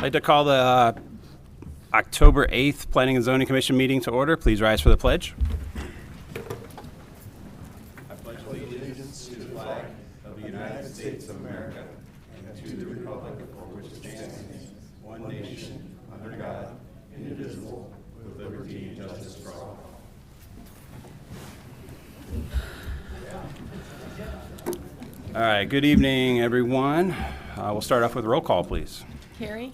like to call the October 8th Planning and Zoning Commission meeting to order. Please rise for the pledge. I pledge allegiance to the flag of the United States of America and to the republic for which it stands, one nation, under God, indivisible, with liberty and justice for all. All right, good evening, everyone. We'll start off with roll call, please. Carey?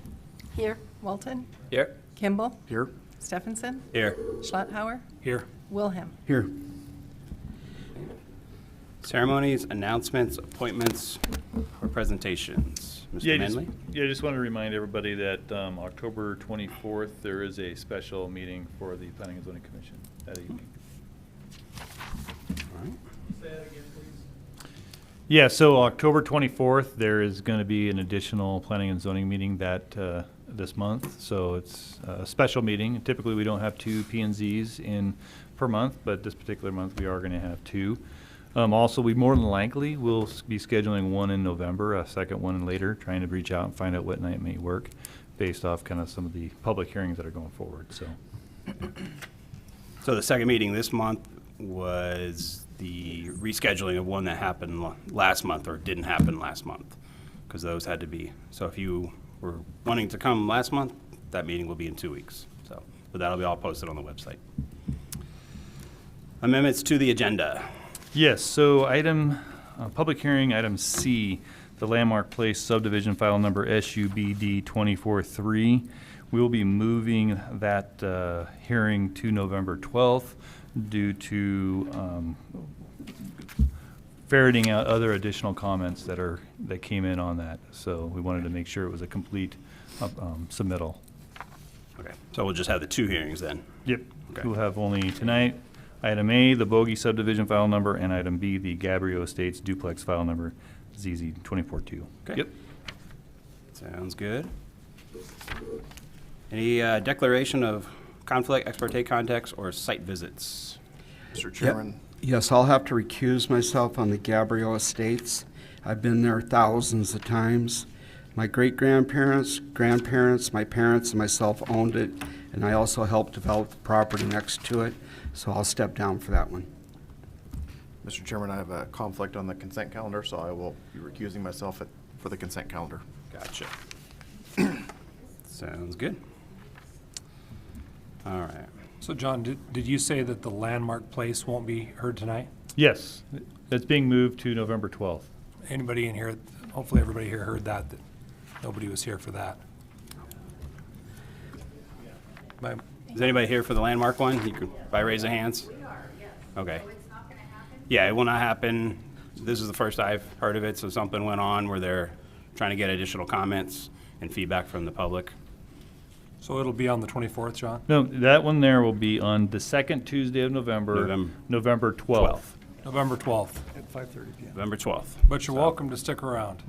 Here. Walton? Here. Kimball? Here. Stephenson? Here. Schlotthauer? Here. Wilhelm? Here. Ceremonies, announcements, appointments, or presentations. Mr. Manley? Just wanted to remind everybody that October 24th, there is a special meeting for the Planning and Zoning Commission that evening. All right. Say that again, please. Yeah, so October 24th, there is going to be an additional Planning and Zoning meeting that this month. So it's a special meeting. Typically, we don't have two P&Zs in per month, but this particular month, we are going to have two. Also, we more than likely will be scheduling one in November, a second one later, trying to reach out and find out what night may work based off kind of some of the public hearings that are going forward. So the second meeting this month was the rescheduling of one that happened last month or didn't happen last month, because those had to be. So if you were wanting to come last month, that meeting will be in 2 weeks. So, but that'll be all posted on the website. Amendments to the agenda. Yes, so public hearing item C, the Landmark Place subdivision file number SUBD 24-3. We will be moving that hearing to November 12th due to ferreting out other additional comments that came in on that. So we wanted to make sure it was a complete submittal. Okay, so we'll just have the two hearings then. Yep. Okay. We'll have only tonight, item A, the Bogie subdivision file number, and item B, the Gabrio Estates duplex file number, ZZ 24-2. Okay. Yep. Sounds good. Any declaration of conflict, ex parte contacts, or site visits? Mr. Chairman. Yes, I'll have to recuse myself on the Gabrio Estates. I've been there thousands of times. My great-grandparents, grandparents, my parents, and myself owned it, and I also helped develop the property next to it, so I'll step down for that one. Mr. Chairman, I have a conflict on the consent calendar, so I will be recusing myself for the consent calendar. Gotcha. Sounds good. All right. So, John, did you say that the Landmark Place won't be heard tonight? Yes, it's being moved to November 12th. Anybody in here, hopefully everybody here heard that nobody was here for that. Is anybody here for the landmark one? You can, by raise of hands. Okay. So it's not gonna happen? Yeah, it will not happen. This is the first I've heard of it, so something went on where they're trying to get additional comments and feedback from the public. So it'll be on the 24th, John? No, that one there will be on the second Tuesday of November, November 12th. November 12th at 5:30 p.m. November 12th. But you're welcome to stick around.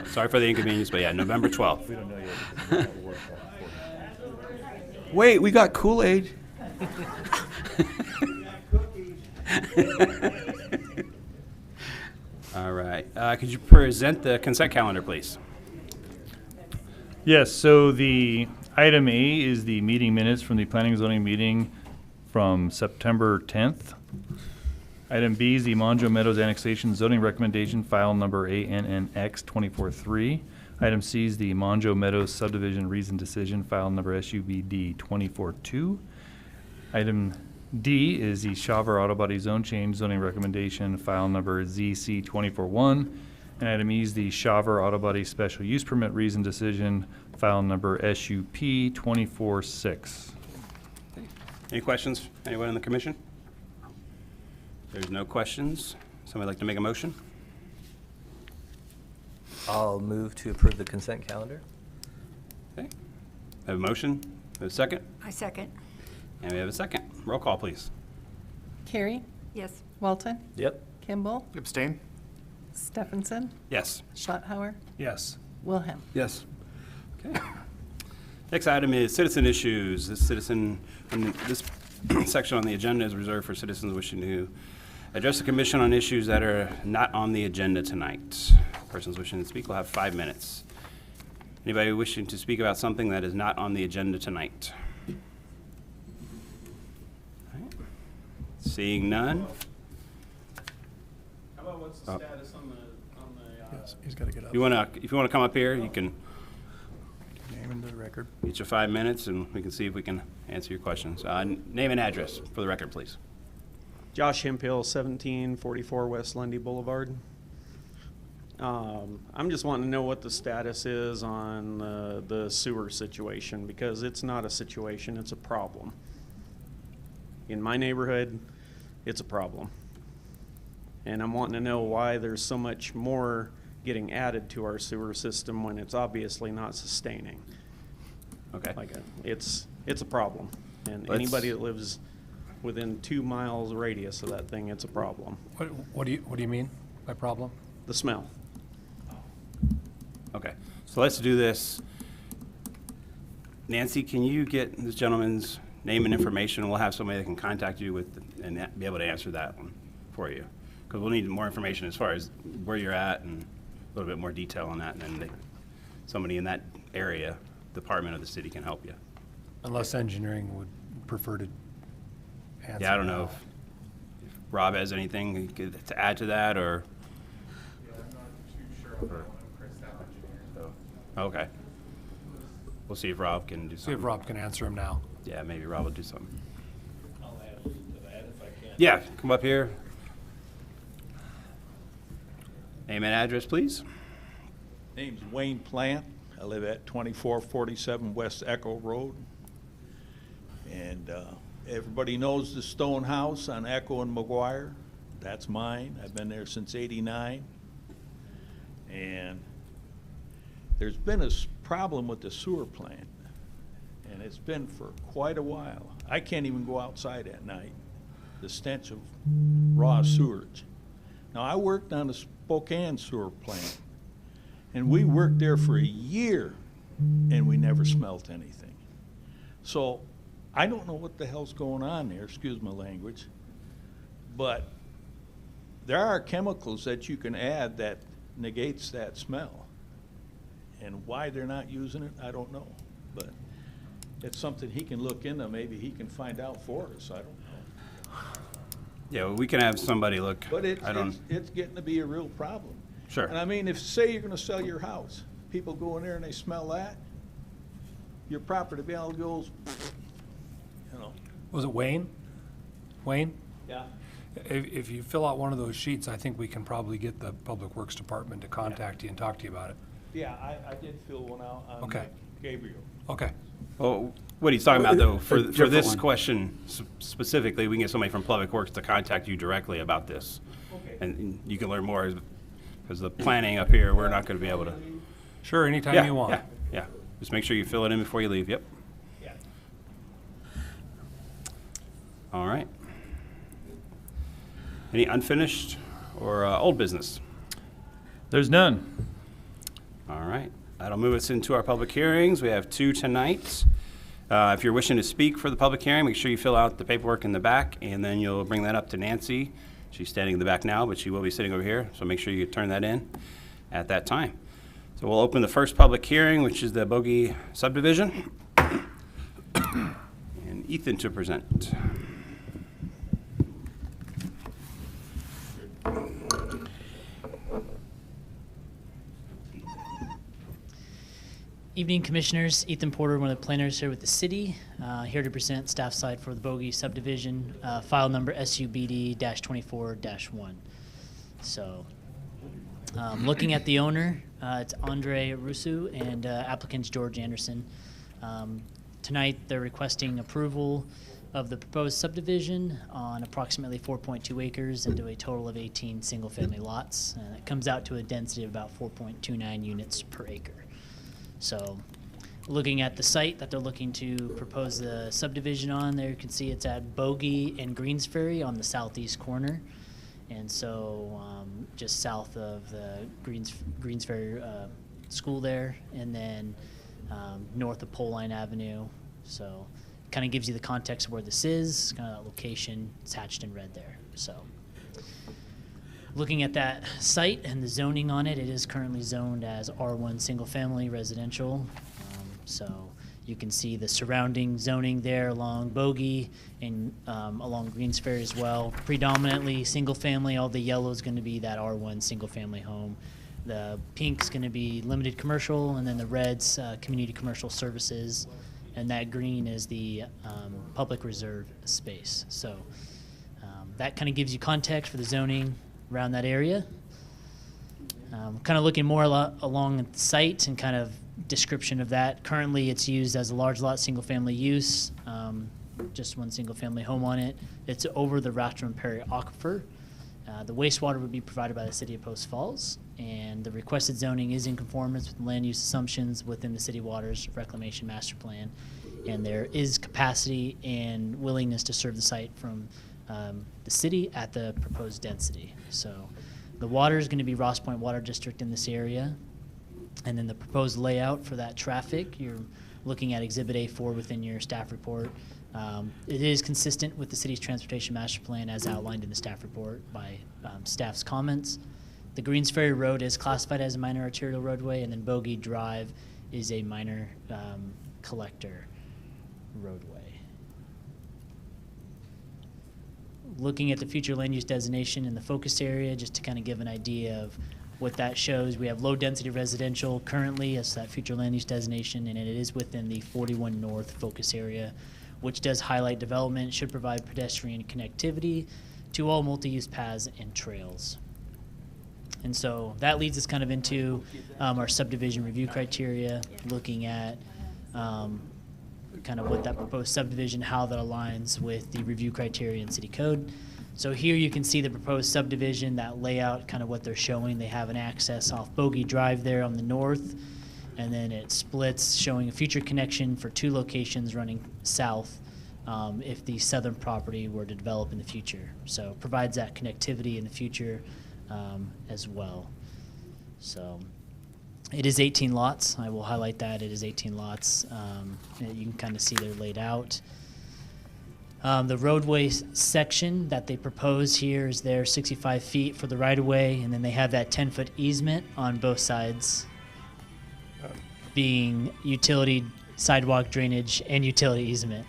Sorry for the inconvenience, but yeah, November 12th. We don't know yet. Wait, we got Kool-Aid. All right. Could you present the consent calendar, please? Yes, so the item A is the meeting minutes from the Planning and Zoning meeting from September 10th. Item B is the Monjo Meadows Annexation Zoning Recommendation, file number ANNX 24-3. Item C is the Monjo Meadows Subdivision Reasoned Decision, file number SUBD 24-2. Item D is the Shaver Auto Body Zone Change Zoning Recommendation, file number ZC 24-1. And item E is the Shaver Auto Body Special Use Permit Reasoned Decision, file number SUP 24-6. Any questions? Anyone in the commission? There's no questions. Somebody like to make a motion? I'll move to approve the consent calendar. Okay. Have a motion? Have a second? I second. And we have a second. Roll call, please. Carey? Yes. Walton? Yep. Kimball? Abstain? Stephenson? Yes. Schlotthauer? Yes. Wilhelm? Yes. Okay. Next item is citizen issues. This section on the agenda is reserved for citizens wishing to address the commission on issues that are not on the agenda tonight. Persons wishing to speak will have 5 minutes. Anybody wishing to speak about something that is not on the agenda tonight? All right. Seeing none. How about what's the status on the Yes, he's got to get up. If you wanna come up here, you can Name into the record. get your 5 minutes and we can see if we can answer your questions. Name and address for the record, please. Josh Hemphill, 1744 West Lundy Boulevard. I'm just wanting to know what the status is on the sewer situation, because it's not a situation, it's a problem. In my neighborhood, it's a problem. And I'm wanting to know why there's so much more getting added to our sewer system when it's obviously not sustaining. Okay. It's a problem. And Let's- anybody that lives within 2 miles radius of that thing, it's a problem. What do you mean by problem? The smell. Okay, so let's do this. Nancy, can you get this gentleman's name and information? We'll have somebody that can contact you with and be able to answer that one for you. Because we'll need more information as far as where you're at and a little bit more detail on that. And then somebody in that area, department of the city, can help you. Unless engineering would prefer to answer. Yeah, I don't know now. if Rob has anything to add to that, or? Yeah, I'm not too sure on that one. I'm Chris, staff engineer. Okay. We'll see if Rob can do See something. if Rob can answer him now. Yeah, maybe Rob will do something. I'll add to that if I can. Yeah, come up here. Name and address, please. Name's Wayne Plant. I live at 2447 West Echo Road. And everybody knows the stone house on Echo and McGuire. That's mine. I've been there since '89. And there's been a problem with the sewer plant. And it's been for quite a while. I can't even go outside at night. The stench of raw sewage. Now, I worked on the Spokane sewer plant. And we worked there for a year, and we never smelt anything. So I don't know what the hell's going on there, excuse my language, but there are chemicals that you can add that negates that smell. And why they're not using it, I don't know. But it's something he can look into. Maybe he can find out for us. I don't know. Yeah, well, we can have somebody look. But it's it's getting to be a real problem. Sure. And I mean, if, say you're gonna sell your house, people go in there and they smell that, your property value goes, you know. Was it Wayne? Wayne? Yeah. If you fill out one of those sheets, I think we can probably get the Public Works Department to contact you and talk to you about it. Yeah, I did fill one out on Okay. Gabrio. Okay. Well, what he's talking about, though, for different this one. question specifically, we can get somebody from Public Works to contact you directly about this. Okay. And you can learn more, because the planning up here, we're not going to be able to. Sure, anytime Yeah, you want. yeah, yeah. Just make sure you fill it in before you leave, yep. Yeah. All right. Any unfinished or old business? There's none. All right. That'll move us into our public hearings. We have 2 tonight. If you're wishing to speak for the public hearing, make sure you fill out the paperwork in the back, and then you'll bring that up to Nancy. She's standing in the back now, but she will be sitting over here, so make sure you turn that in at that time. So we'll open the first public hearing, which is the Bogie Subdivision. And Ethan to present. Evening, Commissioners. Ethan Porter, one of the planners here with the city, here to present staff side for the Bogie Subdivision, file number SUBD-24-1. So, looking at the owner, it's Andre Rusu and applicant's George Anderson. Tonight, they're requesting approval of the proposed subdivision on approximately 4.2 acres into a total of 18 single-family lots. And it comes out to a density of about 4.29 units per acre. So, looking at the site that they're looking to propose the subdivision on, there you can see it's at Bogie and Greens Ferry on the southeast corner. And so, just south of the Greens Ferry school there, and then north of Pole Line Avenue. So, kind of gives you the context of where this is, kind of that location. It's hatched in red there. So, Looking at that site and the zoning on it, it is currently zoned as R1 Single Family Residential. So you can see the surrounding zoning there along Bogie and along Greens Ferry as well. Predominantly single family, all the yellow is going to be that R1 single family home. The pink's going to be limited commercial, and then the red's community commercial services, and that green is the public reserve space. So that kind of gives you context for the zoning around that area. Kind of looking more along the site and kind of description of that. Currently, it's used as a large lot, single-family use, just one single-family home on it. It's over the Ratcham Perry Aquifer. The wastewater would be provided by the City of Post Falls, and the requested zoning is in conformance with land use assumptions within the City Waters Reclamation Master Plan, and there is capacity and willingness to serve the site from the city at the proposed density. So the water is going to be Ross Point Water District in this area. And then the proposed layout for that traffic, you're looking at Exhibit A4 within your staff report. It is consistent with the city's transportation master plan as outlined in the staff report by staff's comments. The Greens Ferry Road is classified as a minor arterial roadway, and then Bogie Drive is a minor collector roadway. Looking at the future land use designation in the focus area, just to kind of give an idea of what that shows, we have low density residential currently as that future land use designation, and it is within the 41 North focus area, which does highlight development, should provide pedestrian connectivity to all multi-use paths and trails. And so that leads us kind of into our subdivision review criteria, looking at kind of what that proposed subdivision, how that aligns with the review criteria in city code. So here you can see the proposed subdivision, that layout, kind of what they're showing. They have an access off Bogie Drive there on the north, and then it splits, showing a future connection for 2 locations running south if the southern property were to develop in the future. So provides that connectivity in the future as well. So it is 18 lots. I will highlight that. It is 18 lots. You can kind of see they're laid out. The roadway section that they propose here is there 65 feet for the right-of-way, and then they have that 10-foot easement on both sides, being utility, sidewalk, drainage, and utility easement.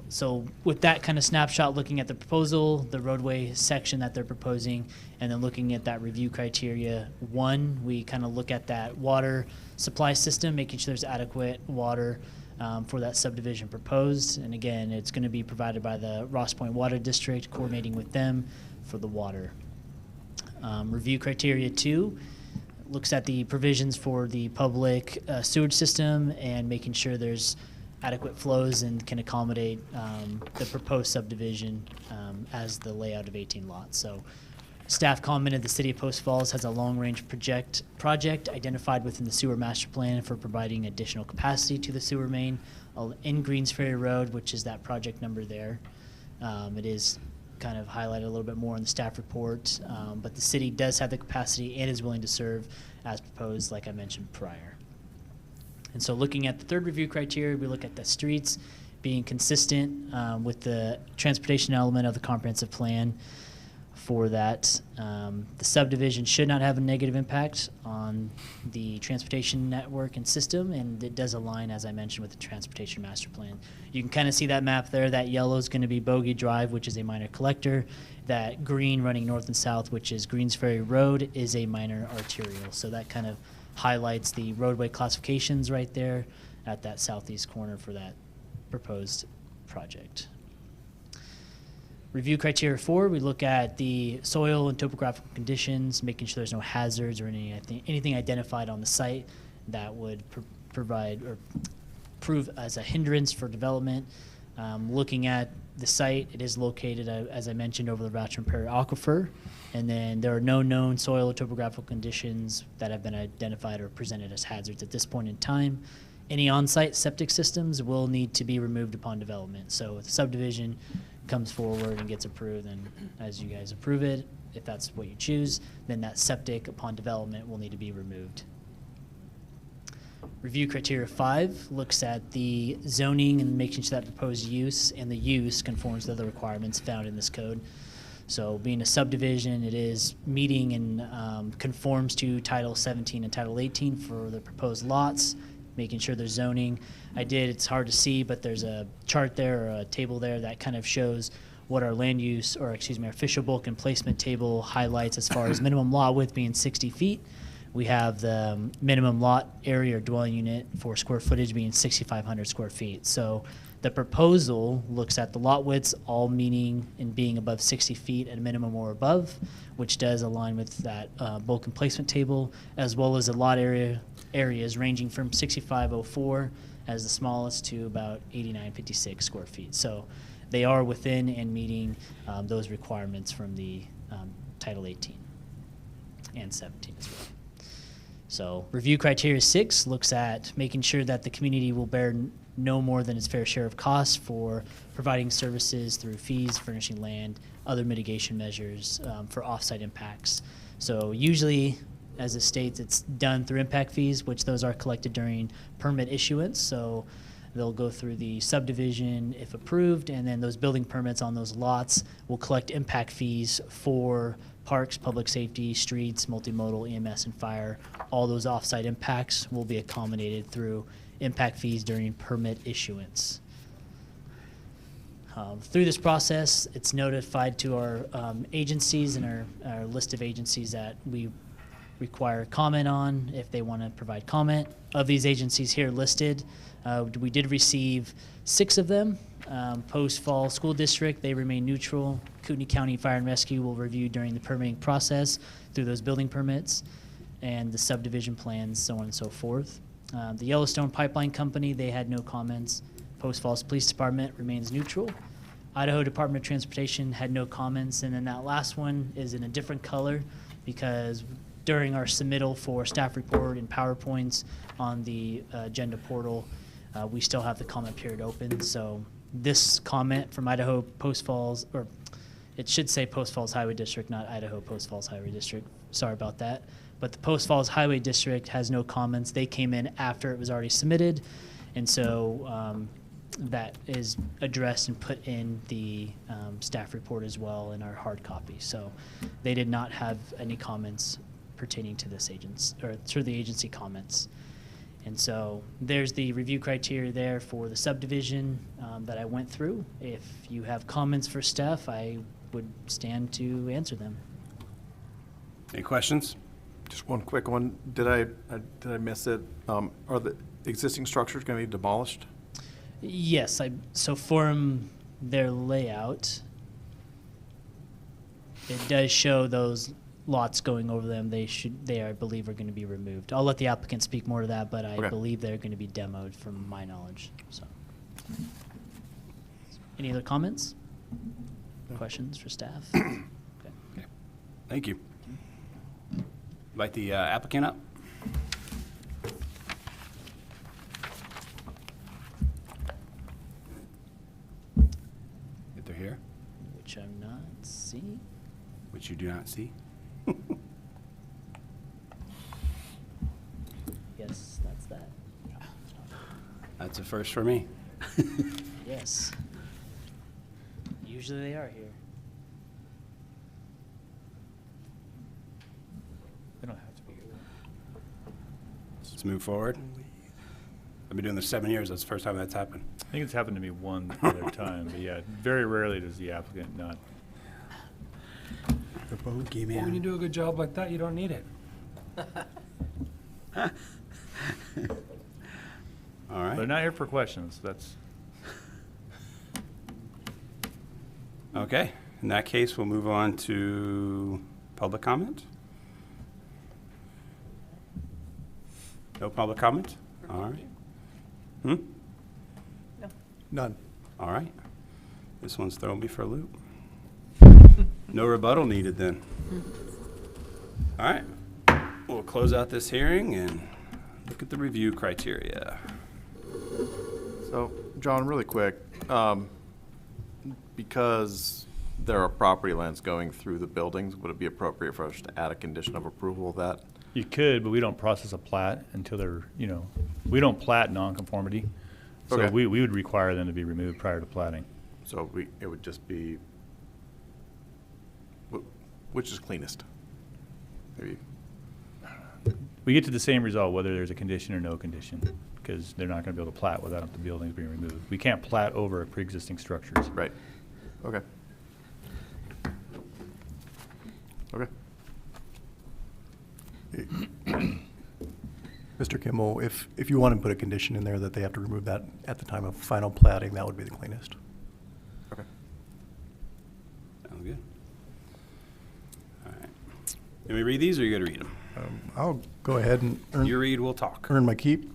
So with that kind of snapshot, looking at the proposal, the roadway section that they're proposing, and then looking at that review criteria, 1, we kind of look at that water supply system, making sure there's adequate water for that subdivision proposed. And again, it's going to be provided by the Ross Point Water District, coordinating with them for the water. Review criteria 2 looks at the provisions for the public sewage system and making sure there's adequate flows and can accommodate the proposed subdivision as the layout of 18 lots. So staff commented the City of Post Falls has a long-range project identified within the sewer master plan for providing additional capacity to the sewer main in Greens Ferry Road, which is that project number there. It is kind of highlighted a little bit more in the staff report, but the city does have the capacity and is willing to serve as proposed, like I mentioned prior. And so looking at the third review criteria, we look at the streets being consistent with the transportation element of the comprehensive plan for that. The subdivision should not have a negative impact on the transportation network and system, and it does align, as I mentioned, with the transportation master plan. You can kind of see that map there. That yellow is going to be Bogie Drive, which is a minor collector. That green running north and south, which is Greens Ferry Road, is a minor arterial. So that kind of highlights the roadway classifications right there at that southeast corner for that proposed project. Review criteria 4, we look at the soil and topographical conditions, making sure there's no hazards or anything identified on the site that would provide or prove as a hindrance for development. Looking at the site, it is located, as I mentioned, over the Ratcham Prairie Aquifer, and then there are no known soil or topographical conditions that have been identified or presented as hazards at this point in time. Any on-site septic systems will need to be removed upon development. So if the subdivision comes forward and gets approved, and as you guys approve it, if that's what you choose, then that septic upon development will need to be removed. Review criteria 5 looks at the zoning and making sure that proposed use and the use conforms to the requirements found in this code. So being a subdivision, it is meeting and conforms to Title 17 and Title 18 for the proposed lots, making sure there's zoning. It's hard to see, but there's a chart there or a table there that kind of shows what our land use, or excuse me, our official bulk and placement table highlights as far as minimum lot width being 60 feet. We have the minimum lot area or dwelling unit for square footage being 6,500 square feet. So the proposal looks at the lot widths all meaning and being above 60 feet at a minimum or above, which does align with that bulk and placement table, as well as the lot areas ranging from 6,504 as the smallest to about 8,956 square feet. So they are within and meeting those requirements from the Title 18 and 17 as well. So review criteria 6 looks at making sure that the community will bear no more than its fair share of costs for providing services through fees, furnishing land, other mitigation measures for offsite impacts. So usually, as it states, it's done through impact fees, which those are collected during permit issuance. So they'll go through the subdivision if approved, and then those building permits on those lots will collect impact fees for parks, public safety, streets, multimodal, EMS, and fire. All those offsite impacts will be accommodated through impact fees during permit issuance. Through this process, it's notified to our agencies and our list of agencies that we require comment on if they want to provide comment. Of these agencies here listed, we did receive 6 of them. Post Fall School District, they remain neutral. Kootenai County Fire and Rescue will review during the permitting process through those building permits and the subdivision plans, so on and so forth. The Yellowstone Pipeline Company, they had no comments. Post Falls Police Department remains neutral. Idaho Department of Transportation had no comments. And then that last one is in a different color because during our submittal for staff report and PowerPoints on the agenda portal, we still have the comment period open. So this comment from Idaho Post Falls, or it should say Post Falls Highway District, not Idaho Post Falls Highway District. Sorry about that. But the Post Falls Highway District has no comments. They came in after it was already submitted. And so that is addressed and put in the staff report as well in our hard copy. So they did not have any comments pertaining to this agency, or to the agency comments. And so there's the review criteria there for the subdivision that I went through. If you have comments for staff, I would stand to answer them. Any questions? Just one quick one. Did I miss it? Are the existing structures going to be demolished? Yes, so for their layout, it does show those lots going over them. I believe, are going to be removed. I'll let the applicant speak more to that, but I believe they're going to be demoed from my knowledge. So, any other comments? Questions for staff? Okay. Thank you. Invite the applicant up. If they're here. Which I'm not seeing. Which you do not see. Yes, that's that. That's a first for me. Yes. Usually they are here. They don't have to be here. Let's move forward. I've been doing this 7 years. That's the first time that's happened. I think it's happened to me one other time, but yeah, very rarely does the applicant not. The Bogie Well, when you man. do a good job like that, you don't need it. All right. They're not here for questions. That's. Okay. In that case, we'll move on to public comment. No public comment? All right. None. All right. This one's throwing me for a loop. No rebuttal needed then. All right. We'll close out this hearing and look at the review criteria. So, John, really quick, because there are property lines going through the buildings, would it be appropriate for us to add a condition of approval that You could, but we don't process a plat until they're, we don't plat nonconformity. So Okay. we would require them to be removed prior to platting. So it would just be, which is cleanest? Maybe, We get to the same result whether there's a condition or no condition, because they're not gonna be able to plat without the buildings being removed. We can't plat over pre-existing structures. right, okay. Okay. Mr. Kimball, if you want to put a condition in there that they have to remove that at the time of final platting, that would be the cleanest. Okay. Sounds good. All right. Can we read these, or you gotta read them? I'll go ahead and You read, we'll talk. earn my keep.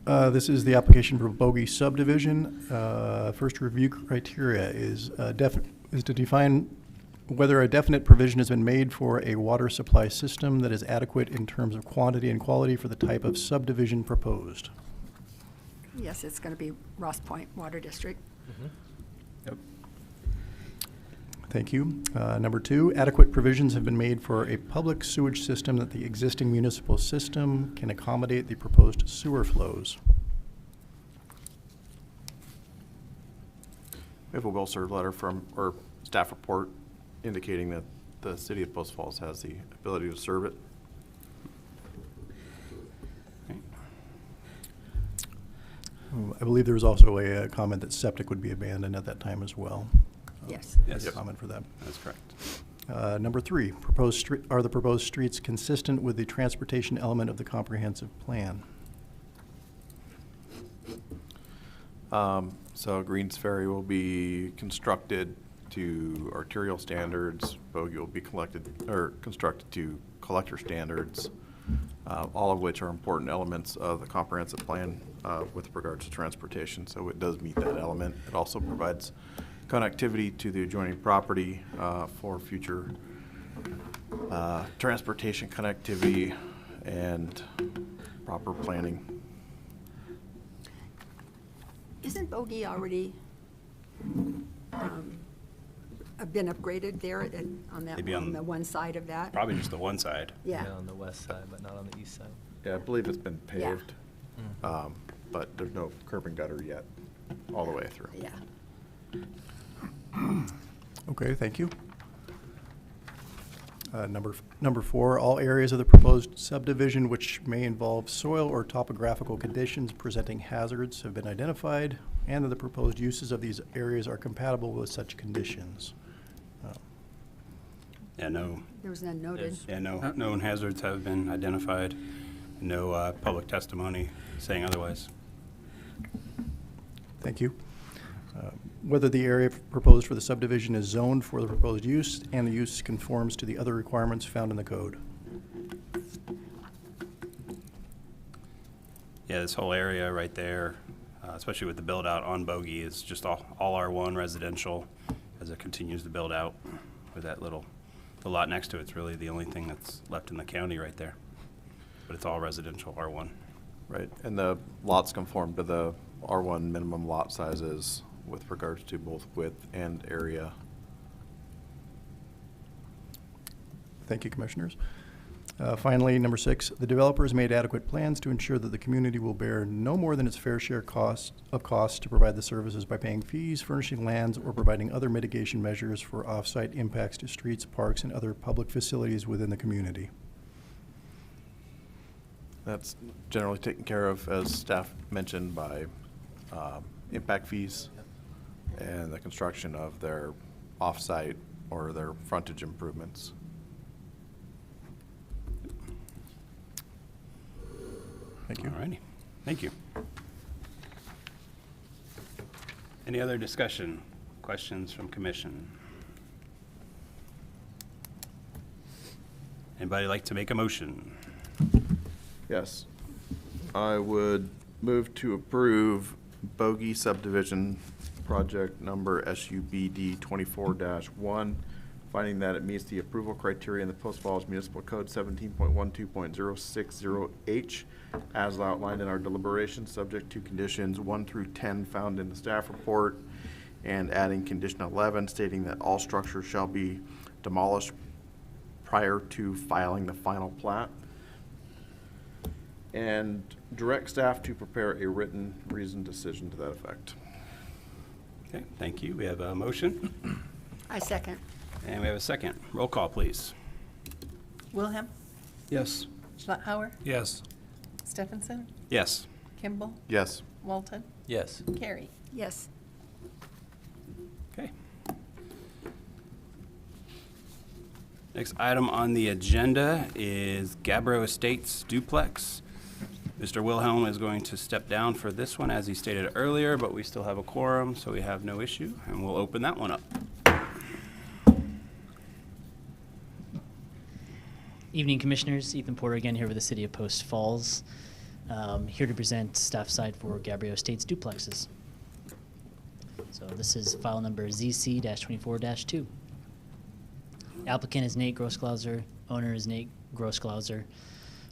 This is the application for Bogie Subdivision. First review criteria is to define whether a definite provision has been made for a water supply system that is adequate in terms of quantity and quality for the type of subdivision proposed. Yes, it's going to be Ross Point Water District. Yep. Thank you. Number 2, adequate provisions have been made for a public sewage system that the existing municipal system can accommodate the proposed sewer flows. We have a well-served letter or staff report indicating that the city of Post Falls has the ability to serve it. I believe there was also a comment that septic would be abandoned at that time as well. Yes. Yes. Comment for that. That's correct. Number 3, are the proposed streets consistent with the transportation element of the comprehensive plan? So Greens Ferry will be constructed to arterial standards. Bogie will be constructed to collector standards, all of which are important elements of the comprehensive plan with regards to transportation. So it does meet that element. It also provides connectivity to the adjoining property for future transportation connectivity and proper planning. Isn't Bogie already been upgraded there on that, Maybe on the one side of that? Probably just the one side. Yeah. On the west side, but not on the east side. Yeah, I believe it's been Yeah. paved, but there's no curb and gutter yet, all the way through. Yeah. Okay, thank you. Number 4, all areas of the proposed subdivision which may involve soil or topographical conditions presenting hazards have been identified, and that the proposed uses of these areas are compatible with such conditions. Yeah, no, There was none noted. yeah, no known hazards have been identified. No public testimony saying otherwise. Thank you. Whether the area proposed for the subdivision is zoned for the proposed use and the use conforms to the other requirements found in the code. Yeah, this whole area right there, especially with the build out on Bogie, is just all R1 residential as it continues to build out with that the lot next to it's really the only thing that's left in the county right there. But it's all residential R1. Right, and the lots conform to the R1 minimum lot sizes with regards to both width and area. Thank you, Commissioners. Finally, number 6, the developer has made adequate plans to ensure that the community will bear no more than its fair share costs to provide the services by paying fees, furnishing lands, or providing other mitigation measures for off-site impacts to streets, parks, and other public facilities within the community. That's generally taken care of, as staff mentioned, by impact fees and the construction of their off-site or their frontage improvements. Thank you. All righty, thank you. Any other discussion, questions from commission? Anybody like to make a motion? Yes. I would move to approve Bogie Subdivision Project Number SUBD 24-1, finding that it meets the approval criteria in the Post Falls Municipal Code 17.12.060H as outlined in our deliberations, subject to conditions 1 through 10 found in the staff report, and adding condition 11 stating that all structures shall be demolished prior to filing the final plat. And direct staff to prepare a written reasoned decision to that effect. Okay, thank you. We have a motion, I second. and we have a second. Roll call, please. Wilhelm, Yes. Schlauer, Yes. Stephenson, Yes. Kimball, Yes. Walton, Yes. Carey. Yes. Okay. Next item on the agenda is Gabrio Estates duplex. Mr. Wilhelm is going to step down for this one, as he stated earlier, but we still have a quorum, so we have no issue, and we'll open that one up. Evening, Commissioners. Ethan Porter again here with the City of Post Falls. Here to present staff side for Gabrio Estates duplexes. So this is file number ZC-24-2. Applicant is Nate Grossglauser, owner is Nate Grossglauser.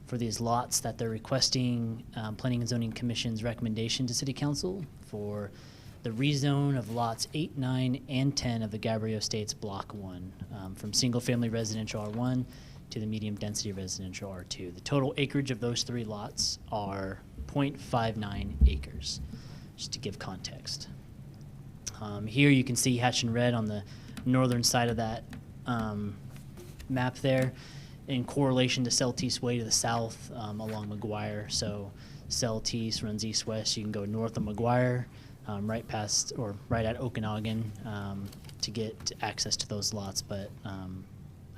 For these lots that they're requesting Planning and Zoning Commission's recommendation to City Council for the rezone of lots 8, 9, and 10 of the Gabrio Estates Block 1 from single-family residential R1 to the medium-density residential R2. The total acreage of those 3 lots are 0.59 acres, just to give context. Here you can see hatched in red on the northern side of that map there, in correlation to Celtice Way to the south along McGuire. So Celtice runs east-west. You can go north of McGuire, right past or right at Okanagan to get access to those lots. But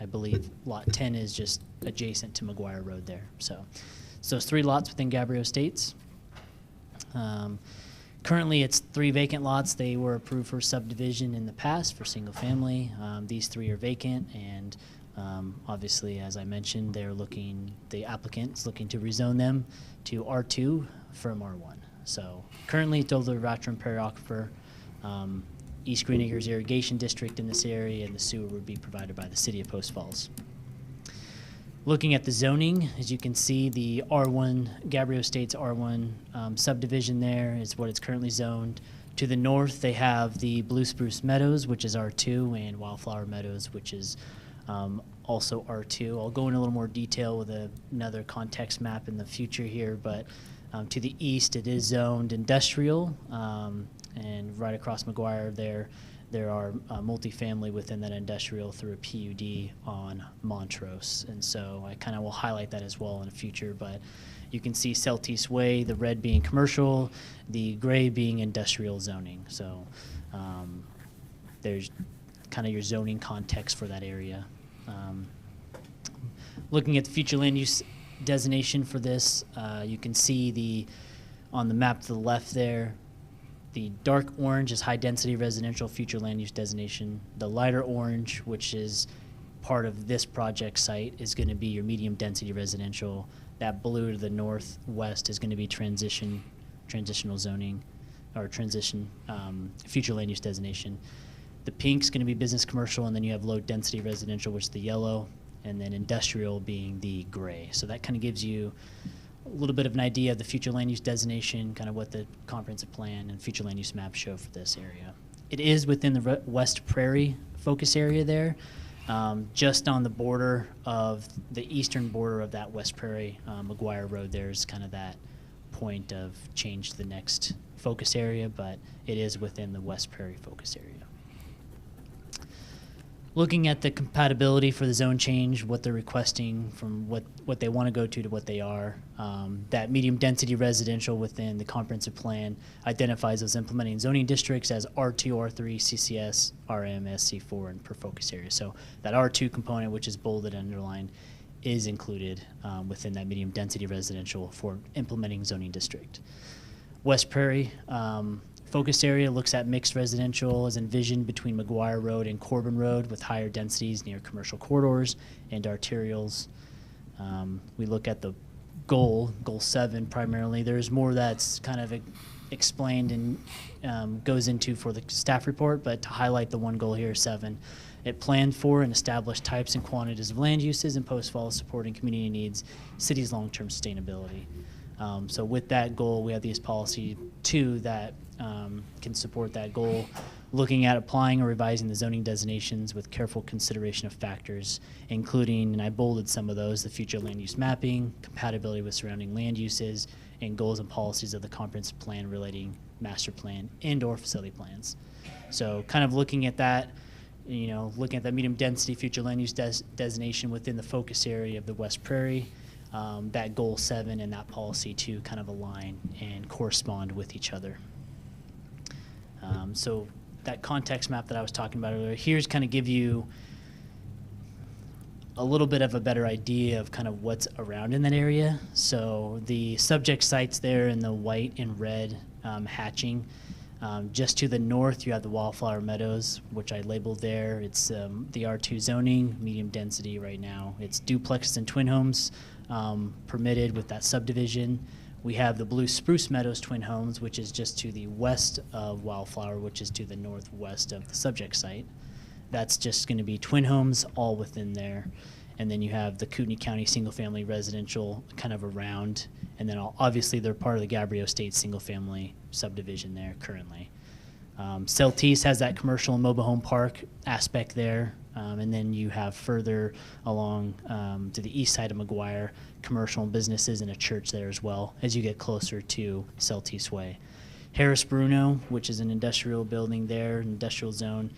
I believe Lot 10 is just adjacent to McGuire Road there. So those 3 lots within Gabrio Estates. Currently, it's 3 vacant lots. They were approved for subdivision in the past for single family. These 3 are vacant, and obviously, as I mentioned, the applicant's looking to rezone them to R2 from R1. So currently, it's over the Ratram Prairie Aquifer, East Green Acres Irrigation District in this area, and the sewer would be provided by the City of Post Falls. Looking at the zoning, as you can see, the R1, Gabrio Estates R1 subdivision there is what it's currently zoned. To the north, they have the Blue Spruce Meadows, which is R2, and Wildflower Meadows, which is also R2. I'll go into a little more detail with another context map in the future here, but to the east, it is zoned industrial, and right across McGuire there are multifamily within that industrial through a PUD on Montrose. And so I kind of will highlight that as well in the future, but you can see Celtice Way, the red being commercial, the gray being industrial zoning. So there's kind of your zoning context for that area. Looking at the future land use designation for this, you can see on the map to the left there, the dark orange is high-density residential future land use designation. The lighter orange, which is part of this project site, is going to be your medium-density residential. That blue to the northwest is going to be transitional zoning, or future land use designation. The pink's going to be business commercial, and then you have low-density residential, which is the yellow, and then industrial being the gray. So that kind of gives you a little bit of an idea of the future land use designation, kind of what the comprehensive plan and future land use map show for this area. It is within the West Prairie focus area there, just on the border of the eastern border of that West Prairie. McGuire Road, there's kind of that point of change to the next focus area, but it is within the West Prairie focus area. Looking at the compatibility for the zone change, what they're requesting from what they want to go to what they are, that medium density residential within the comprehensive plan identifies those implementing zoning districts as R2, R3, CCS, RM, SC4, and per focus area. So that R2 component, which is bolded and underlined, is included within that medium density residential for implementing zoning district. West Prairie, focus area looks at mixed residential as envisioned between McGuire Road and Corbin Road with higher densities near commercial corridors and arterials. We look at the goal 7 primarily. There's more that's kind of explained and goes into for the staff report, but to highlight the one goal here, 7, it planned for and established types and quantities of land uses in Post Falls supporting community needs, city's long-term sustainability. So with that goal, we have these policy 2 that can support that goal. looking at applying or revising the zoning designations with careful consideration of factors, including, and I bolded some of those, the future land use mapping, compatibility with surrounding land uses, and goals and policies of the comprehensive plan relating master plan and/or facility plans. So kind of looking at that, you know, looking at that medium density future land use designation within the focus area of the West Prairie, that goal 7 and that policy 2 kind of align and correspond with each other. So that context map that I was talking about earlier, here's kind of give you a little bit of a better idea of kind of what's around in that area. So the subject sites there in the white and red hatching. Just to the north, you have the Wildflower Meadows, which I labeled there. It's the R2 zoning, medium density right now. It's duplexes and twin homes permitted with that subdivision. We have the Blue Spruce Meadows twin homes, which is just to the west of Wildflower, which is to the northwest of the subject site. That's just going to be twin homes all within there. And then you have the Kootenai County single-family residential kind of around. And then obviously they're part of the Gabrio State single-family subdivision there currently. Celtice has that commercial and mobile home park aspect there. And then you have further along to the east side of McGuire, commercial and businesses and a church there as well as you get closer to Celtice Way. Harris Bruno, which is an industrial building there, industrial zone,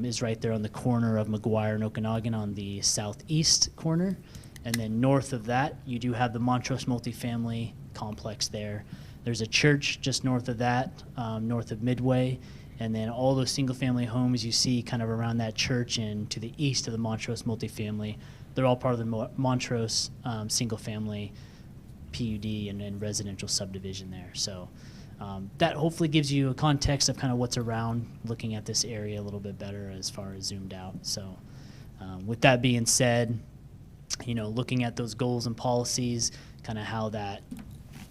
is right there on the corner of McGuire and Okanagan on the southeast corner. And then north of that, you do have the Montrose multifamily complex there. There's a church just north of that, north of Midway. And then all those single-family homes you see kind of around that church and to the east of the Montrose multifamily, they're all part of the Montrose single-family PUD and residential subdivision there. So that hopefully gives you a context of kind of what's around, looking at this area a little bit better as far as zoomed out. So with that being said, you know, looking at those goals and policies, kind of how that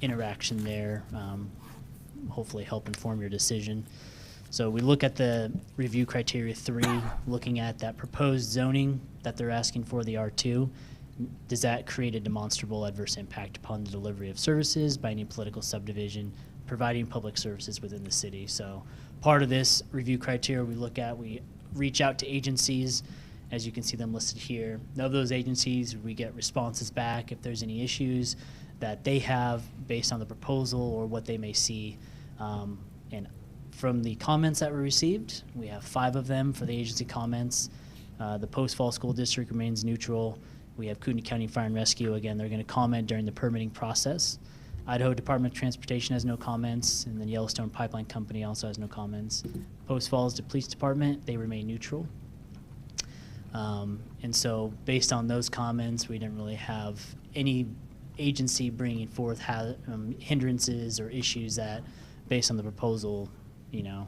interaction there hopefully help inform your decision. So we look at the review criteria 3, looking at that proposed zoning that they're asking for, the R2. Does that create a demonstrable adverse impact upon the delivery of services by any political subdivision providing public services within the city? So part of this review criteria we look at, we reach out to agencies, as you can see them listed here. Of those agencies, we get responses back if there's any issues that they have based on the proposal or what they may see. And from the comments that were received, we have 5 of them for the agency comments. The Post Falls School District remains neutral. We have Kootenai County Fire and Rescue. Again, they're going to comment during the permitting process. Idaho Department of Transportation has no comments, and then Yellowstone Pipeline Company also has no comments. Post Falls Police Department, they remain neutral. And so based on those comments, we didn't really have any agency bringing forth hindrances or issues that, based on the proposal, you know,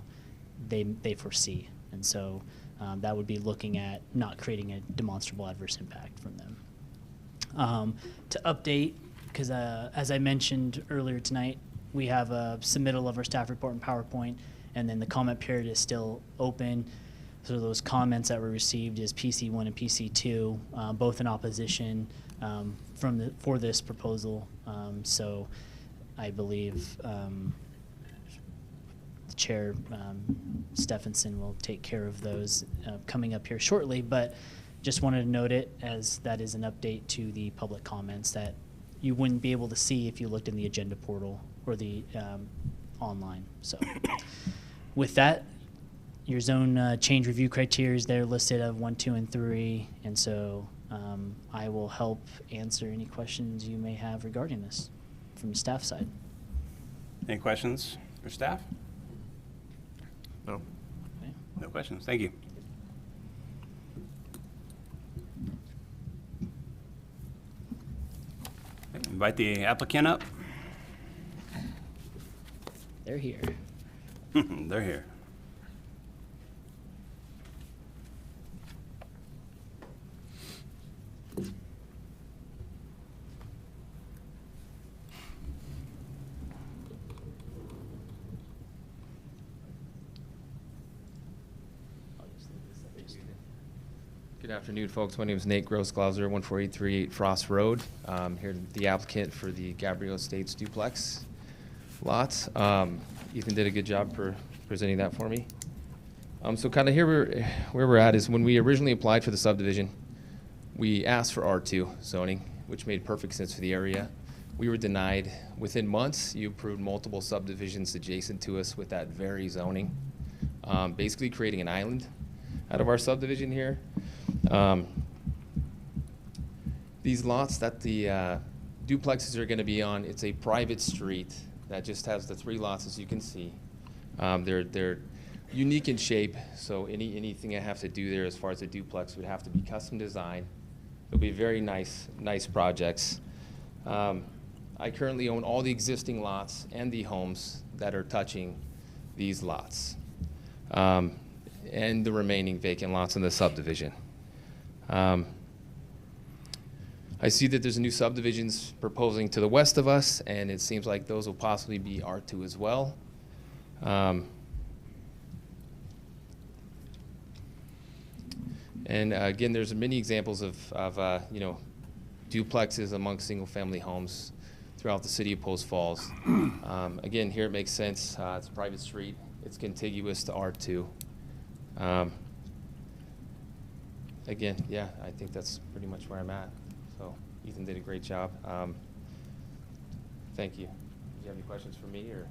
they foresee. And so that would be looking at not creating a demonstrable adverse impact from them. To update, because as I mentioned earlier tonight, we have a submittal of our staff report in PowerPoint, and then the comment period is still open. So those comments that were received is PC1 and PC2, both in opposition for this proposal. So I believe the Chair Stephenson will take care of those coming up here shortly, but just wanted to note it as that is an update to the public comments that you wouldn't be able to see if you looked in the agenda portal or the online. So with that, your zone change review criteria is there listed of 1, 2, and 3, and so I will help answer any questions you may have regarding this from the staff side. Any questions for staff? No. Okay. No questions. Thank you. Okay, invite the applicant up. They're here. They're here. Good afternoon, folks. My name is Nate Grossglauser, 14838 Frost Road. Here, the applicant for the Gabrio Estates duplex lot. Ethan did a good job for presenting that for me. So kind of where we're at is when we originally applied for the subdivision, we asked for R2 zoning, which made perfect sense for the area. We were denied. Within months, you approved multiple subdivisions adjacent to us with that very zoning, basically creating an island out of our subdivision here. These lots that the duplexes are going to be on, it's a private street that just has the 3 lots, as you can see. They're unique in shape, so anything I have to do there as far as a duplex would have to be custom designed. It'll be very nice projects. I currently own all the existing lots and the homes that are touching these lots, and the remaining vacant lots in the subdivision. I see that there's a new subdivisions proposing to the west of us, and it seems like those will possibly be R2 as well. And again, there's many examples of duplexes amongst single-family homes throughout the city of Post Falls. Again, here it makes sense. It's a private street. It's contiguous to R2. Again, yeah, I think that's pretty much where I'm at. So Ethan did a great job. Thank you. Do you have any questions for me, or?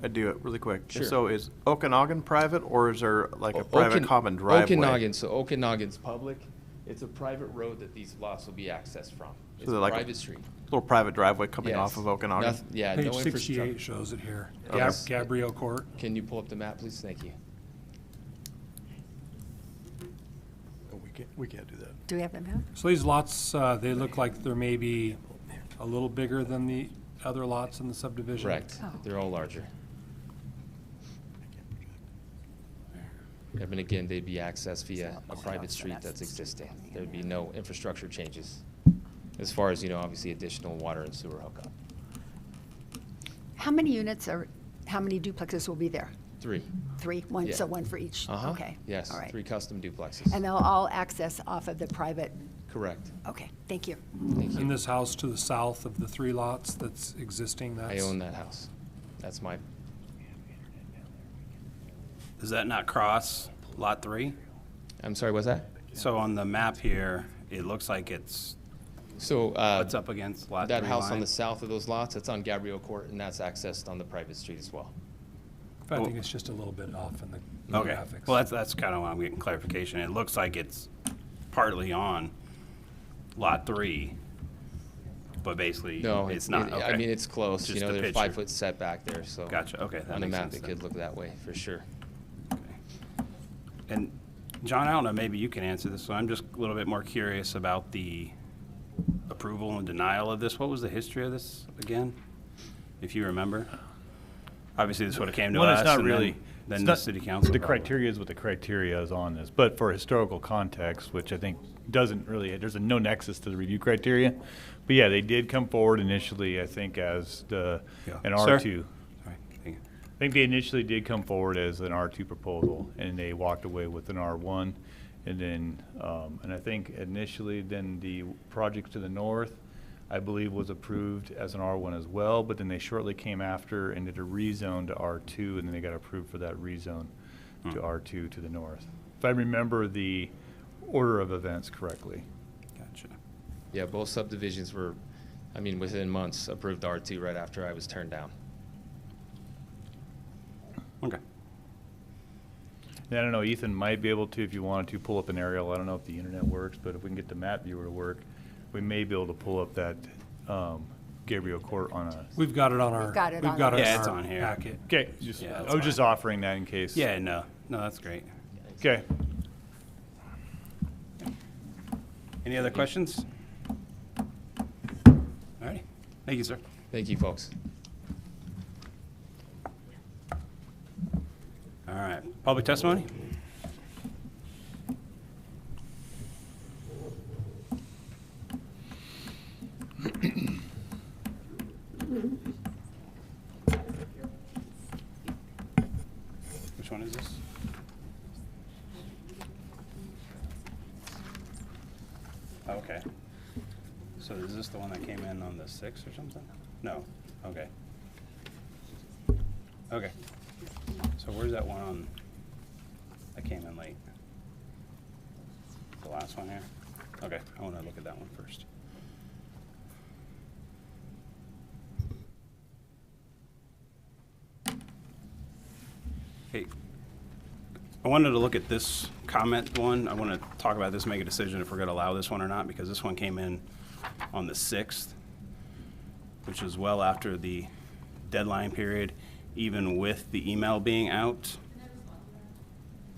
I do it really quick. Sure. So is Okanagan private, or is there like a private common driveway? Okanagan, so Okanagan's public. It's a private road that these lots will be accessed from. It's a like private street. Little private driveway coming Yes. off of Okanagan? Yeah, Page no 68 infrastructure. shows it here. Okay. Gabrio Court. Can you pull up the map, please? Thank you. Oh, we can't do that. Do we have a map? So these lots, they look like they're maybe a little bigger than the other lots in the subdivision? Correct. Oh. They're all larger. And again, they'd be accessed via a private street that's existing. There'd be no infrastructure changes as far as, obviously additional water and sewer hookup. How many units how many duplexes will be there? 3. 3? One, Yeah. so one for each? Uh-huh. Okay. Yes, All right. 3 custom duplexes. And they'll all access off of the private, Correct. okay, thank you. Thank And you. this house to the south of the 3 lots that's existing, I that's? own that house. That's my, Does that not cross Lot 3? I'm sorry, what's that? So on the map here, it looks like it's, So, what's up against Lot 3 that house on line? the south of those lots, it's on Gabrio Court, and that's accessed on the private street as well. I think it's just a little bit off in the Okay, graphics. well, that's kind of why I'm getting clarification. It looks like it's partly on Lot 3, but basically, No, it's not, I okay. mean, it's close. Just They're the picture. 5 foot setback there, so. Gotcha, okay, that On the makes map, sense it then. could look that way, for sure. Okay. And John, I don't know, maybe you can answer this, so I'm just a little bit more curious about the approval and denial of this. What was the history of this again, if you remember? Obviously, this would have came to One, us it's not and really. then it's the not- city council. The probably. criteria is what the criteria is on this, but for historical context, which I think doesn't really, there's no nexus to the review criteria. But yeah, they did come forward initially, I think, as an Sir? R2. Sorry, thank you. I think they initially did come forward as an R2 proposal, and they walked away with an R1. And then, and I think initially, then the project to the north, I believe, was approved as an R1 as well, but then they shortly came after and did a rezone to R2, and then they got approved for that rezone to R2 to the north. If I remember the order of events correctly. Gotcha. Yeah, both subdivisions were, within months, approved R2 right after I was turned down. Okay. And I don't know, Ethan might be able to, if you wanted to, pull up an aerial. I don't know if the internet works, but if we can get the map viewer to work, we may be able to pull up that Gabrio Court on a. We've got it on our. We've got it on got our- it Yeah, in it's our on here. packet. Okay, Yeah, I that's was just fine. offering that in case. Yeah, no, that's great. Okay. Any other questions? All righty, thank you, sir. Thank you, folks. All right, public testimony? Which one is this? Okay. So is this the one that came in on the 6th or something? No, okay. Okay. So where's that one on? came in late. The last one here? Okay, I want to look at that one first. Hey, I wanted to look at this comment one. I want to talk about this, make a decision if we're going to allow this one or not, because this one came in on the 6th, which is well after the deadline period, even with the email being out.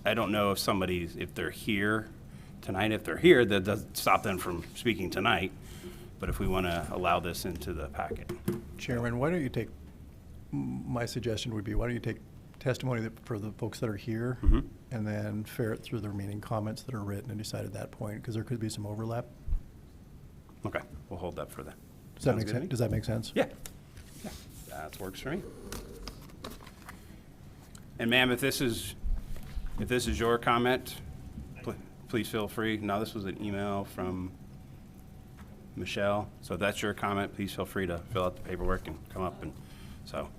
I don't know if they're here tonight. If they're here, that doesn't stop them from speaking tonight. But if we want to allow this into the packet. Chairman, why don't you take, my suggestion would be, why don't you take testimony for the folks that are here and then ferret through the remaining comments that are written and decide at that point, because there could be some overlap. Okay, we'll hold that for that. Does that make sense? Does that make sense? Yeah. Yeah, that works for me. And ma'am, if this is your comment, please feel free. Now, this was an email from Michelle, so if that's your comment, please feel free to fill out the paperwork and come up, and so,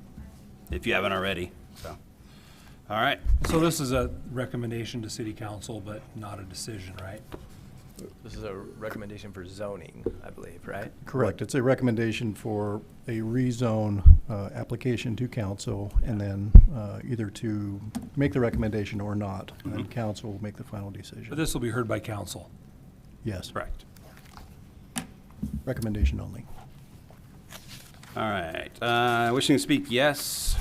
if you haven't already, so. All right. So this is a recommendation to city council, but not a decision, right? This is a recommendation for zoning, I believe, right? Correct. It's a recommendation for a rezone application to council, and then either to make the recommendation or not, and council will make the final decision. But this will be heard by council. Yes. Correct. Recommendation only. All right. Wishing to speak, yes.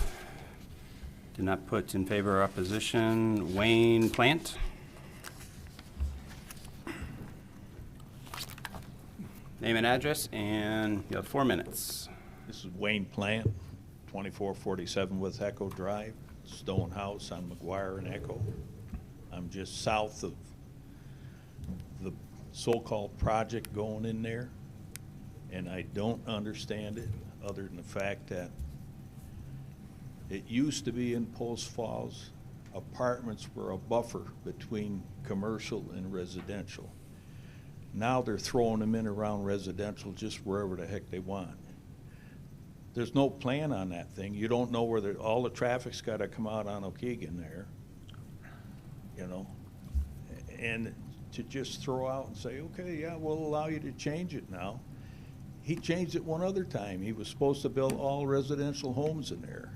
Did not put in favor or opposition. Wayne Plant. Name and address, and you have 4 minutes. This is Wayne Plant, 2447 West Echo Drive, stone house on McGuire and Echo. I'm just south of the so-called project going in there, and I don't understand it other than the fact that it used to be in Post Falls, apartments were a buffer between commercial and residential. Now they're throwing them in around residential just wherever the heck they want. There's no plan on that thing. You don't know where all the traffic's got to come out on Okeegan there, you know. And to just throw out and say, okay, yeah, we'll allow you to change it now. He changed it one other time. He was supposed to build all residential homes in there,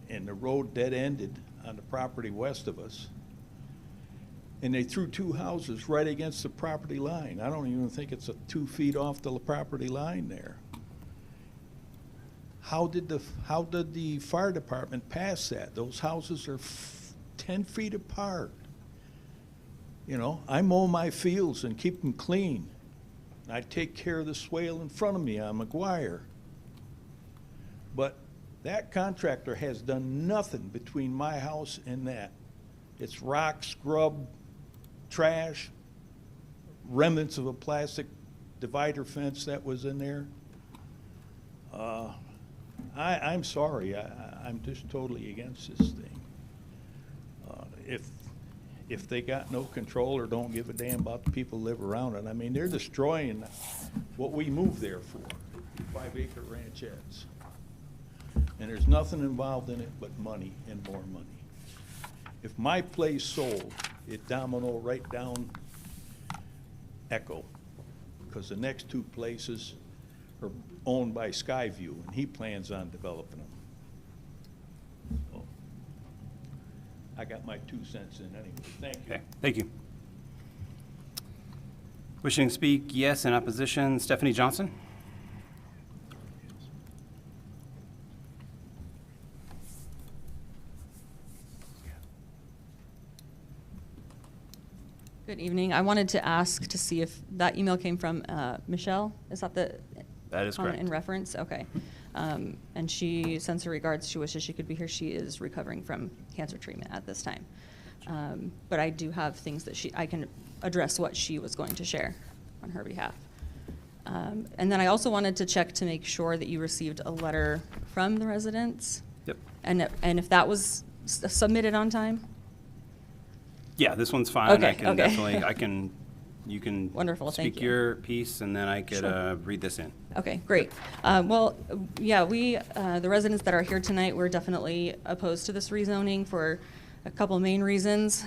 and the road dead-ended on the property west of us. And they threw 2 houses right against the property line. I don't even think it's 2 feet off the property line there. How did the fire department pass that? Those houses are 10 feet apart. You know, I mow my fields and keep them clean. I take care of the swale in front of me on McGuire. But that contractor has done nothing between my house and that. It's rock, scrub, trash, remnants of a plastic divider fence that was in there. I'm sorry, I'm just totally against this thing. If they got no control or don't give a damn about the people who live around it, I mean, they're destroying what we moved there for, 5-acre ranchettes. And there's nothing involved in it but money and more money. If my place sold, it domino right down Echo, because the next 2 places are owned by Skyview, and he plans on developing them. So, I got my 2 cents in anyway. Thank you. Okay, thank you. Wishing to speak, yes. In opposition, Stephanie Johnson. Good evening. I wanted to ask to see if that email came from Michelle. Is that the That is comment correct. in reference? Okay. And she sends her regards. She wishes she could be here. She is recovering from cancer treatment at this time. But I do have things that I can address what she was going to share on her behalf. And then I also wanted to check to make sure that you received a letter from the residents. Yep. And if that was submitted on time? Yeah, this one's fine. Okay, I can okay. definitely, you can Wonderful, thank speak you. your piece, and then I could Sure. read this in. Okay, great. Well, yeah, the residents that are here tonight, we're definitely opposed to this rezoning for A couple main reasons.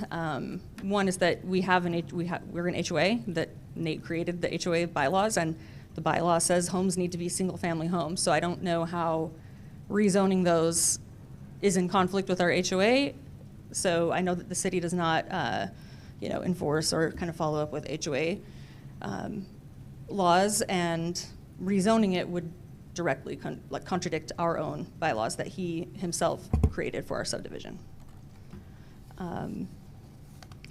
One is that we're an HOA, that Nate created the HOA bylaws, and the bylaw says homes need to be single-family homes. So I don't know how rezoning those is in conflict with our HOA. So I know that the city does not, enforce or kind of follow up with HOA laws, and rezoning it would directly contradict our own bylaws that he himself created for our subdivision.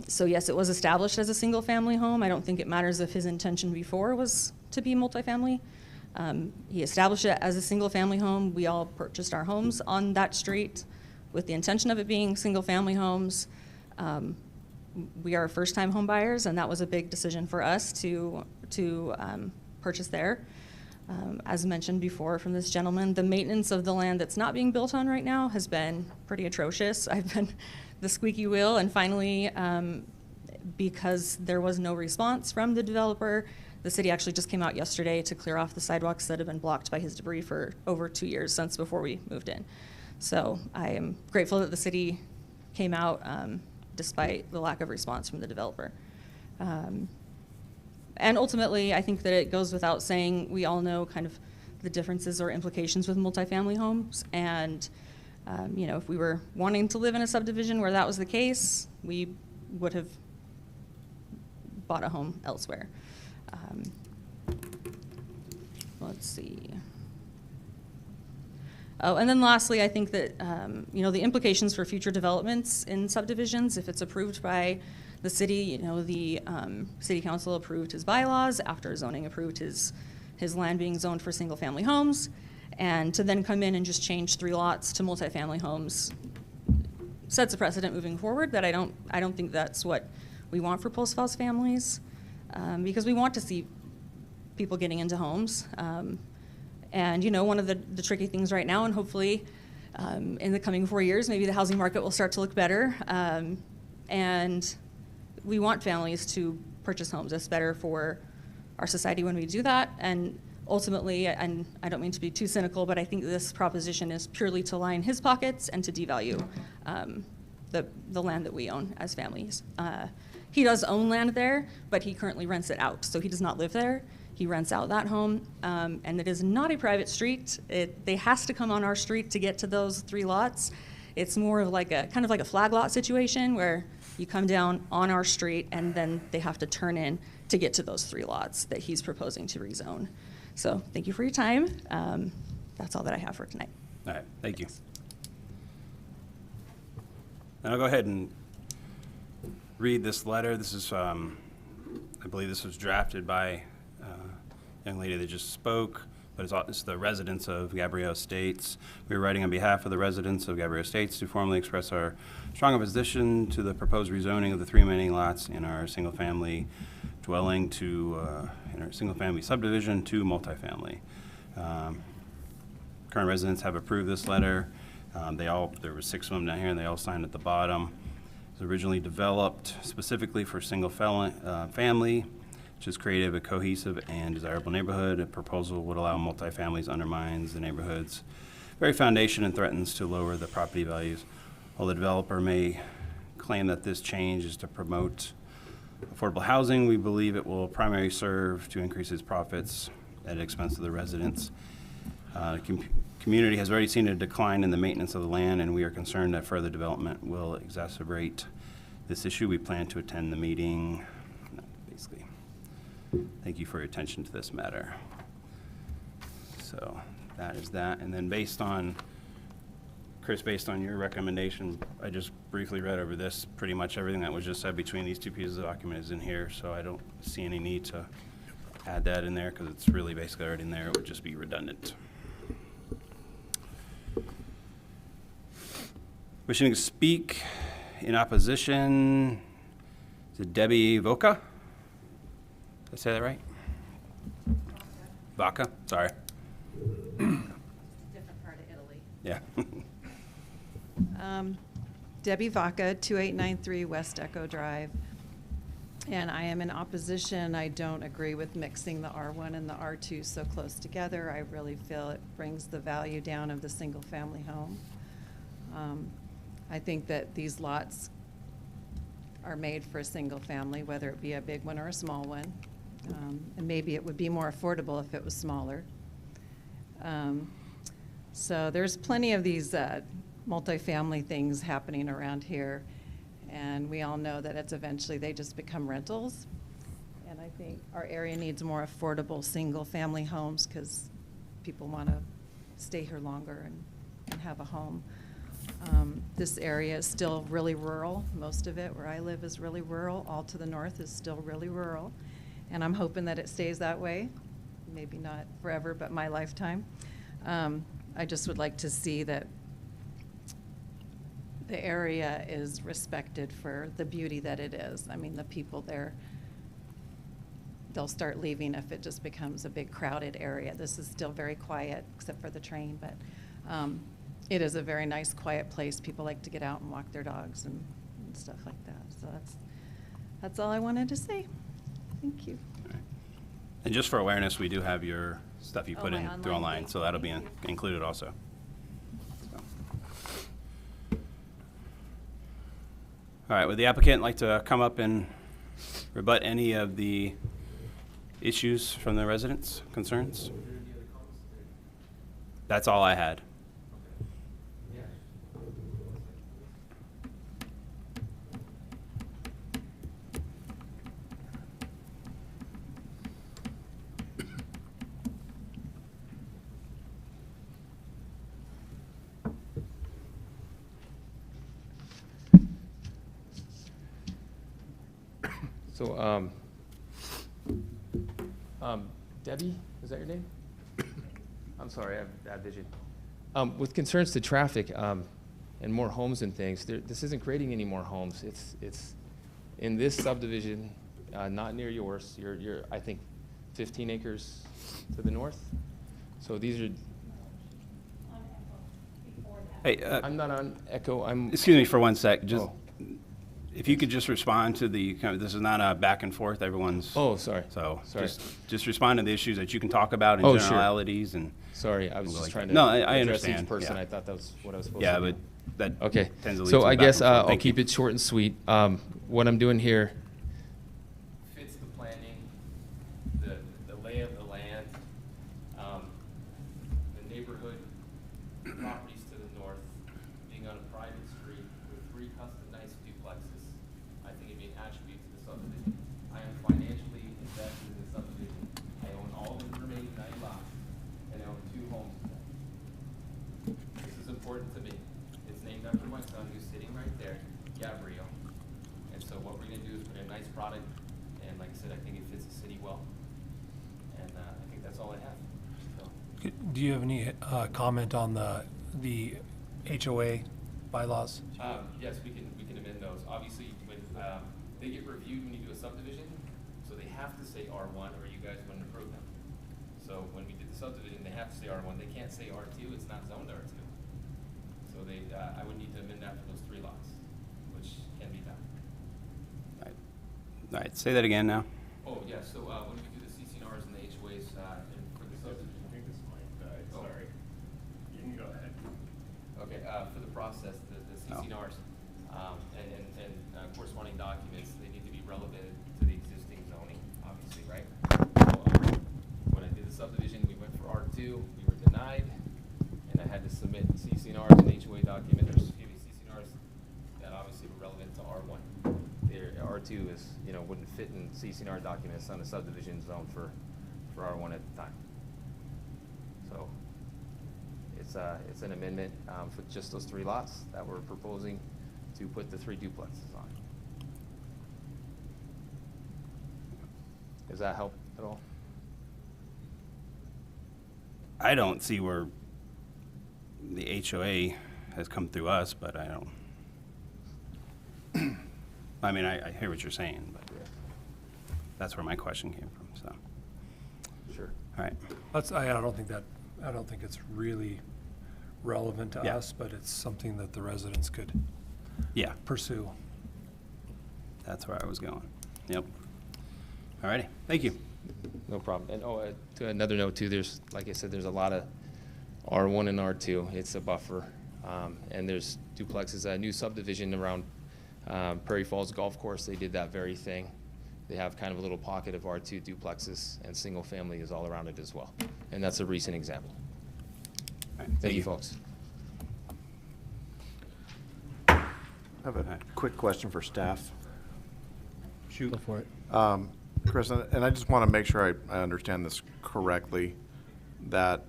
So yes, it was established as a single-family home. I don't think it matters if his intention before was to be multifamily. He established it as a single-family home. We all purchased our homes on that street with the intention of it being single-family homes. We are first-time home buyers, and that was a big decision for us to purchase there. As mentioned before from this gentleman, the maintenance of the land that's not being built on right now has been pretty atrocious. I've been the squeaky wheel, and finally, because there was no response from the developer, the city actually just came out yesterday to clear off the sidewalks that have been blocked by his debris for over 2 years, since before we moved in. So I am grateful that the city came out despite the lack of response from the developer. And ultimately, I think that it goes without saying, we all know kind of the differences or implications with multifamily homes. And, if we were wanting to live in a subdivision where that was the case, we would have bought a home elsewhere. Let's see. Oh, and then lastly, I think that, the implications for future developments in subdivisions, if it's approved by the city, the city council approved his bylaws after zoning approved his land being zoned for single-family homes, and to then come in and just change 3 lots to multifamily homes sets a precedent moving forward that I don't think that's what we want for post-spouse families, because we want to see people getting into homes. And one of the tricky things right now, and hopefully in the coming 4 years, maybe the housing market will start to look better. And we want families to purchase homes. It's better for our society when we do that. And ultimately, and I don't mean to be too cynical, but I think this proposition is purely to line his pockets and to devalue the land that we own as families. He does own land there, but he currently rents it out. So he does not live there. He rents out that home, and it is not a private street. They has to come on our street to get to those 3 lots. It's more of like kind of like a flag lot situation where you come down on our street and then they have to turn in to get to those 3 lots that he's proposing to rezone. So thank you for your time. That's all that I have for tonight. All right, thank you. And I'll go ahead and read this letter. This is, I believe this was drafted by a young lady that just spoke, but it's the residents of Gabrio Estates. We are writing on behalf of the residents of Gabrio Estates to formally express our strong opposition to the proposed rezoning of the 3 remaining lots in our single-family dwelling in our single-family subdivision to multifamily. Current residents have approved this letter. There were 6 of them down here, and they all signed at the bottom. It was originally developed specifically for single-family, which is creative, a cohesive, and desirable neighborhood. A proposal would allow multifamilies undermines the neighborhood's very foundation and threatens to lower the property values. While the developer may claim that this change is to promote affordable housing, we believe it will primarily serve to increase its profits at the expense of the residents. The community has already seen a decline in the maintenance of the land, and we are concerned that further development will exacerbate this issue. We plan to attend the meeting. Basically, thank you for your attention to this matter. So that is that. And then Chris, based on your recommendation, I just briefly read over this. Pretty much everything that was just said between these 2 pieces of document is in here, so I don't see any need to add that in there because it's really basically already in there. It would just be redundant. Wishing to speak in opposition to Debbie Voca. Did I say that right? Vaca, sorry. Different part of Italy. Yeah. Debbie Vaca, 2893 West Echo Drive. And I am in opposition. I don't agree with mixing the R1 and the R2 so close together. I really feel it brings the value down of the single-family home. I think that these lots are made for a single family, whether it be a big one or a small one. And maybe it would be more affordable if it was smaller. So there's plenty of these multifamily things happening around here. And we all know that it's eventually, they just become rentals. And I think our area needs more affordable single-family homes because people want to stay here longer and have a home. This area is still really rural. Most of it, where I live, is really rural. All to the north is still really rural. And I'm hoping that it stays that way. Maybe not forever, but my lifetime. I just would like to see that the area is respected for the beauty that it is. I mean, the people there, they'll start leaving if it just becomes a big crowded area. This is still very quiet, except for the train, but it is a very nice, quiet place. People like to get out and walk their dogs and stuff like that. So that's all I wanted to say. Thank you. And just for awareness, we do have your stuff you put my in through online online, thing. so that'll be included also. So. All right, would the applicant like to come up and rebut any of the issues from the residents' concerns? That's all I had. So, Debbie, is that your name? I'm sorry, I have bad vision. With concerns to traffic and more homes and things, this isn't creating any more homes. It's in this subdivision, not near yours. You're I think 15 acres to the north. So these are. Hey, I'm not on Echo. excuse me for one sec. Just Oh. if you could just respond to the this is not a back and forth. Everyone's. Oh, sorry. So Sorry. just respond to the issues that you can talk about in Oh, sure. generalities and. Sorry, I was We'll just like trying that. to No, I address understand, each person. yeah. I thought that was what I was supposed Yeah, to do. but that Okay, tends to lead so to I the back guess and forth. I'll Thank keep you. it short and sweet. What I'm doing here fits the planning, the lay of the land, the neighborhood, properties to the north, being on a private street with 3 customized duplexes. I think it'd be an attribute to the subdivision. I am financially invested in the subdivision. I own all of the remaining 9 lots, and I own 2 homes today. This is important to me. It's named after my son, who's sitting right there, Gabrio. And so what we're gonna do is put in a nice product, and like I said, I think it fits the city well. And I think that's all I have. So, Do you have any comment on the HOA bylaws? yes, we can amend those. Obviously, when they get reviewed when you do a subdivision, so they have to say R1 or you guys wouldn't approve them. So when we did the subdivision, they have to say R1. They can't say R2. It's not zoned R2. So I would need to amend that for those 3 lots, which can be done. All right, say that again now. Oh, yeah, so when we do the CCNRs and the HOAs and for the subdivision. I think this might, Oh. sorry. You can go ahead. Okay, for the process, the CCNRs and corresponding documents, they need to be relevant to the existing zoning, obviously, right? So, when I did the subdivision, we went for R2, we were denied, and I had to submit CCNRs and HOA documents, or excuse me, CCNRs that obviously were relevant to R1. R2 is, wouldn't fit in CCNR documents on a subdivision zone for R1 at the time. So, it's an amendment for just those 3 lots that we're proposing to put the 3 duplexes on. Does that help at all? I don't see where the HOA has come through us, but I don't. I mean, I hear what you're saying, but that's where my question came from. So, Sure. all right. I don't think it's really relevant to Yeah. us, but it's something that the residents could Yeah, pursue. that's where I was going. Yep. All righty. Thank you. No problem. And to another note too, there's, like I said, there's a lot of R1 and R2. It's a buffer. And there's duplexes, a new subdivision around Prairie Falls Golf Course. They did that very thing. They have kind of a little pocket of R2 duplexes, and single family is all around it as well. And that's a recent example. Thank you, folks. I have a quick question for staff. Shoot. Go for it. Chris, and I just want to make sure I understand this correctly, that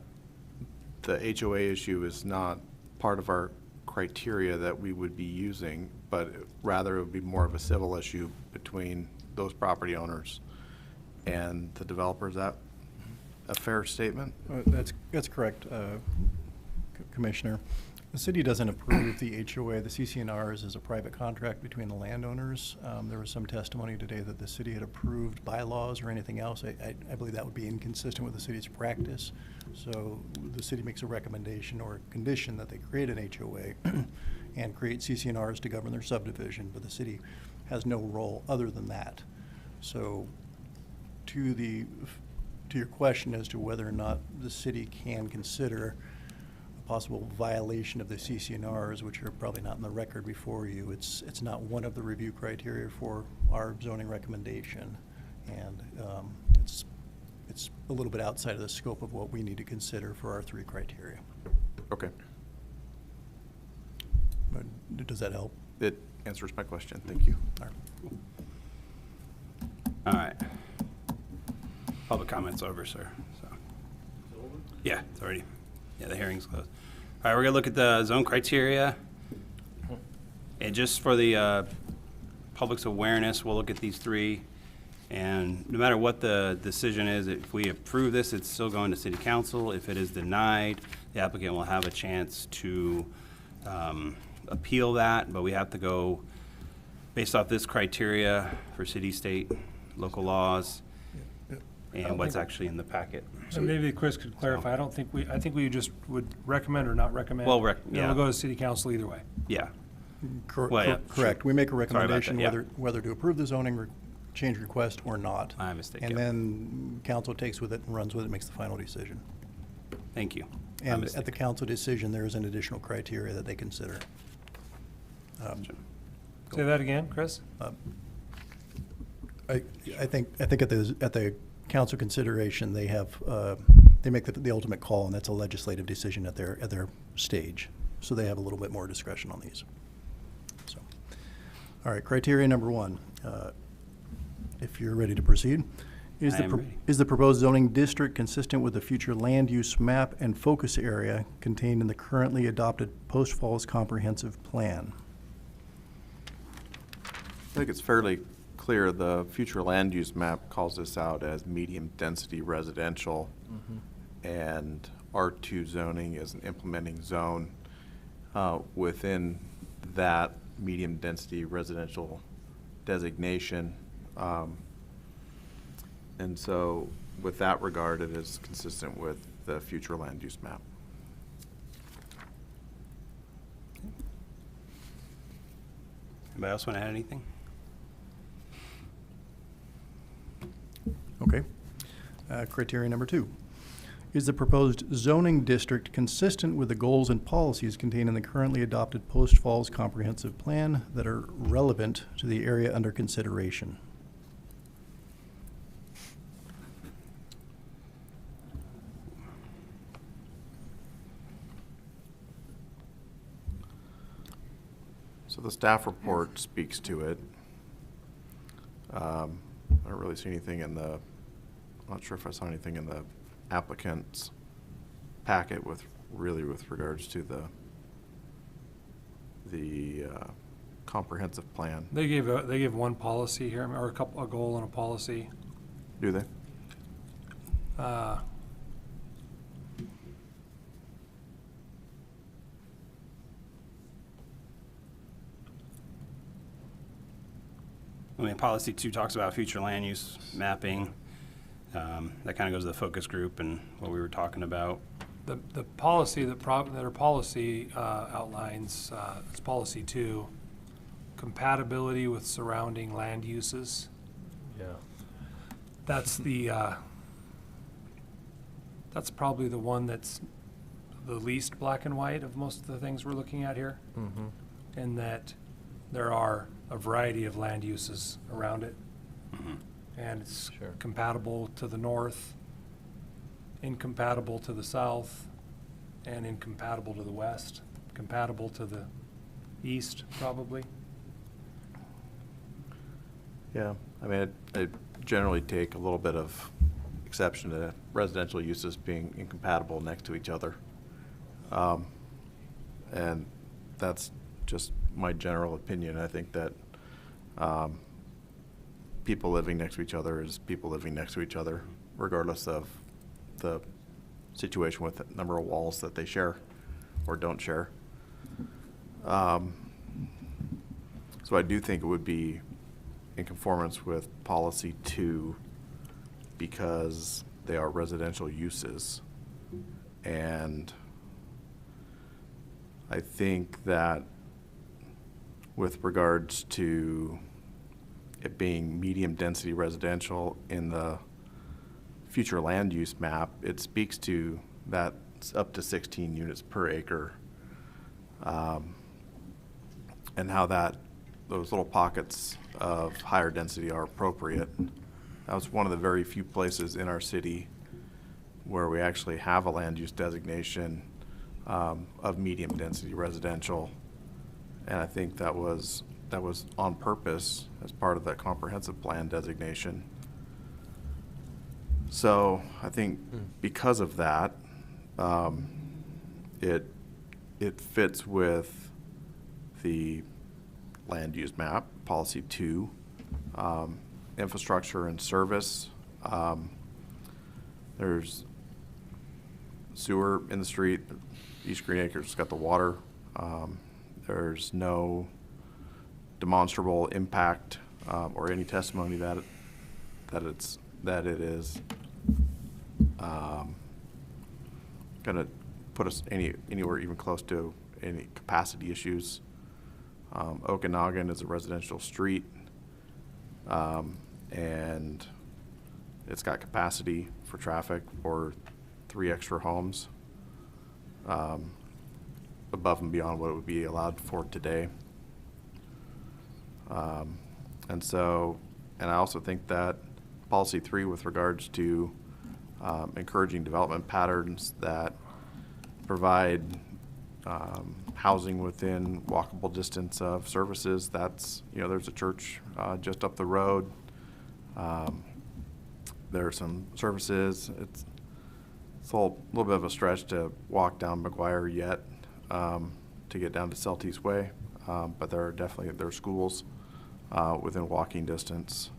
the HOA issue is not part of our criteria that we would be using, but rather it would be more of a civil issue between those property owners and the developer. Is that a fair statement? That's correct, Commissioner. The city doesn't approve the HOA. The CCNRs is a private contract between the landowners. There was some testimony today that the city had approved bylaws or anything else. I believe that would be inconsistent with the city's practice. So the city makes a recommendation or a condition that they create an HOA and create CCNRs to govern their subdivision, but the city has no role other than that. So to your question as to whether or not the city can consider possible violation of the CCNRs, which are probably not in the record before you. It's not one of the review criteria for our zoning recommendation, and it's a little bit outside of the scope of what we need to consider for our 3 criteria. Okay. But does that help? It answers my question. Thank you. All right. All right. Public comment's over, sir. So. Yeah, it's already. Yeah, the hearing's closed. All right, we're gonna look at the zone criteria. And just for the public's awareness, we'll look at these 3. And no matter what the decision is, if we approve this, it's still going to city council. If it is denied, the applicant will have a chance to appeal that, but we have to go based off this criteria for city, state, local laws, and what's actually in the packet. So maybe Chris could clarify. I think we just would recommend or not recommend. Well, And yeah. It'll go to city council either way. Yeah. Well, yeah, correct. sure. We make a Sorry about recommendation that, yeah. whether to approve the zoning change request or not. My mistake, And yeah. then council takes with it and runs with it, makes the final decision. Thank you. My And mistake. at the council decision, there is an additional criteria that they consider. Say that again, Chris? I think at the council consideration, they have, they make the ultimate call, and that's a legislative decision at their stage. So they have a little bit more discretion on these. So, all right, criteria number 1, if you're ready to proceed. Is I am ready. Is the proposed zoning district consistent with the future land use map and focus area contained in the currently adopted Post Falls Comprehensive Plan? I think it's fairly clear the future land use map calls this out as medium density residential, and R2 zoning is an implementing zone within that medium density residential designation. And so with that regard, it is consistent with the future land use map. Anybody else want to add anything? Okay. Criteria number 2. Is the proposed zoning district consistent with the goals and policies contained in the currently adopted Post Falls Comprehensive Plan that are relevant to the area under consideration? So the staff report speaks to it. I don't really see anything in the, I'm not sure if I saw anything in the applicant's packet with regards to the comprehensive plan. They gave one policy here, or a goal and a policy. Do they? I mean, policy 2 talks about future land use mapping. That kind of goes to the focus group and what we were talking about. The policy that our policy outlines, it's policy 2, compatibility with surrounding land uses. Yeah. That's the that's probably the one that's the least black and white of most of the things we're looking at here. Mm-hmm. In that there are a variety of land uses around it. And it's Sure. compatible to the north, incompatible to the south, and incompatible to the west, compatible to the east, probably. Yeah, I mean, I generally take a little bit of exception to residential uses being incompatible next to each other. And that's just my general opinion. I think that people living next to each other is people living next to each other, regardless of the situation with the number of walls that they share or don't share. So I do think it would be in conformance with policy 2 because they are residential uses. And I think that with regards to it being medium density residential in the future land use map, it speaks to that up to 16 units per acre. And how those little pockets of higher density are appropriate. That was one of the very few places in our city where we actually have a land use designation of medium density residential. And I think that was on purpose as part of that comprehensive plan designation. So I think because of that, it fits with the land use map, policy 2, infrastructure and service. There's sewer in the street. East Green Acres got the water. There's no demonstrable impact or any testimony that it is going to put us anywhere even close to any capacity issues. Okanagan is a residential street, and it's got capacity for traffic for 3 extra homes above and beyond what it would be allowed for today. And I also think that policy 3 with regards to encouraging development patterns that provide housing within walkable distance of services. That's, there's a church just up the road. There are some services. It's a little bit of a stretch to walk down McGuire yet to get down to Celtice Way, but there are schools within walking distance,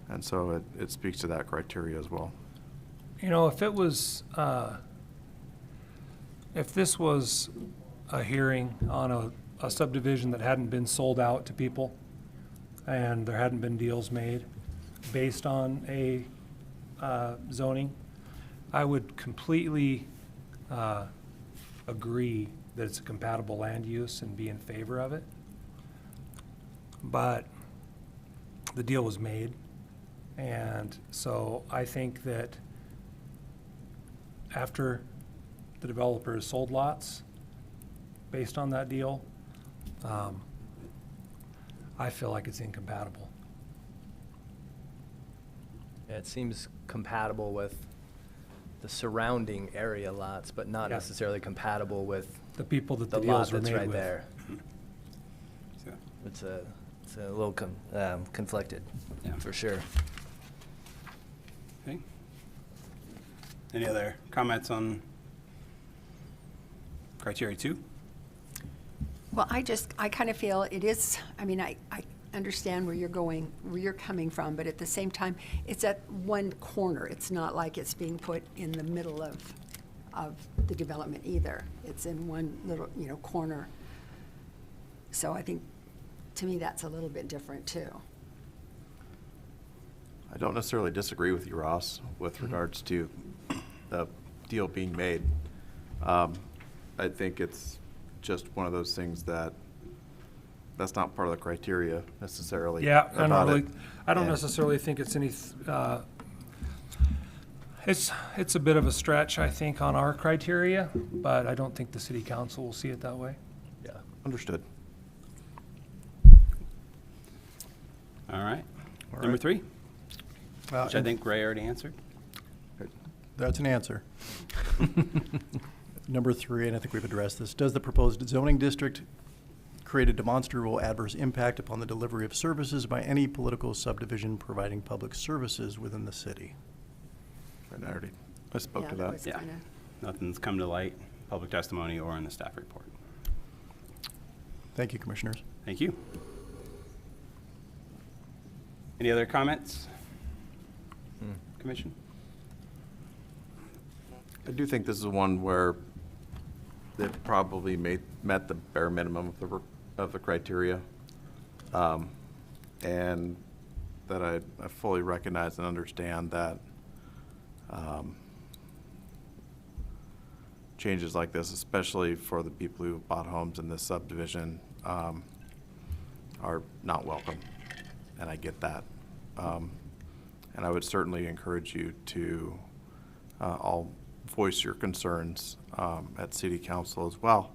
and so it speaks to that criteria as well. If it was, if this was a hearing on a subdivision that hadn't been sold out to people and there hadn't been deals made based on a zoning, I would completely agree that it's a compatible land use and be in favor of it. But the deal was made, and so I think that after the developer has sold lots based on that deal, I feel like it's incompatible. Yeah, it seems compatible with the surrounding area lots, but not necessarily compatible with the people that the lot deals were that's made right with. there. It's a little conflicted, for sure. Okay. Any other comments on criteria 2? Well, I kind of feel it is, I understand where you're coming from, but at the same time, it's at one corner. It's not like it's being put in the middle of the development either. It's in one little, corner. So I think, to me, that's a little bit different too. I don't necessarily disagree with you, Ross, with regards to the deal being made. I think it's just one of those things that's not part of the criteria necessarily. Yeah, about it. I don't necessarily think it's It's a bit of a stretch, I think, on our criteria, but I don't think the city council will see it that way. Yeah. Understood. All right. All Number right. 3, which I think Ray already answered. That's an answer. Number 3, and I think we've addressed this, does the proposed zoning district create a demonstrable adverse impact upon the delivery of services by any political subdivision providing public services within the city? And I spoke Yeah, to that that. was Yeah. kinda- Nothing's come to light, public testimony or in the staff report. Thank you, Commissioners. Thank you. Any other comments? Commission? I do think this is one where they've probably met the bare minimum of the criteria. And that I fully recognize and understand that changes like this, especially for the people who bought homes in this subdivision, are not welcome, and I get that. And I would certainly encourage you to all voice your concerns at City Council as well,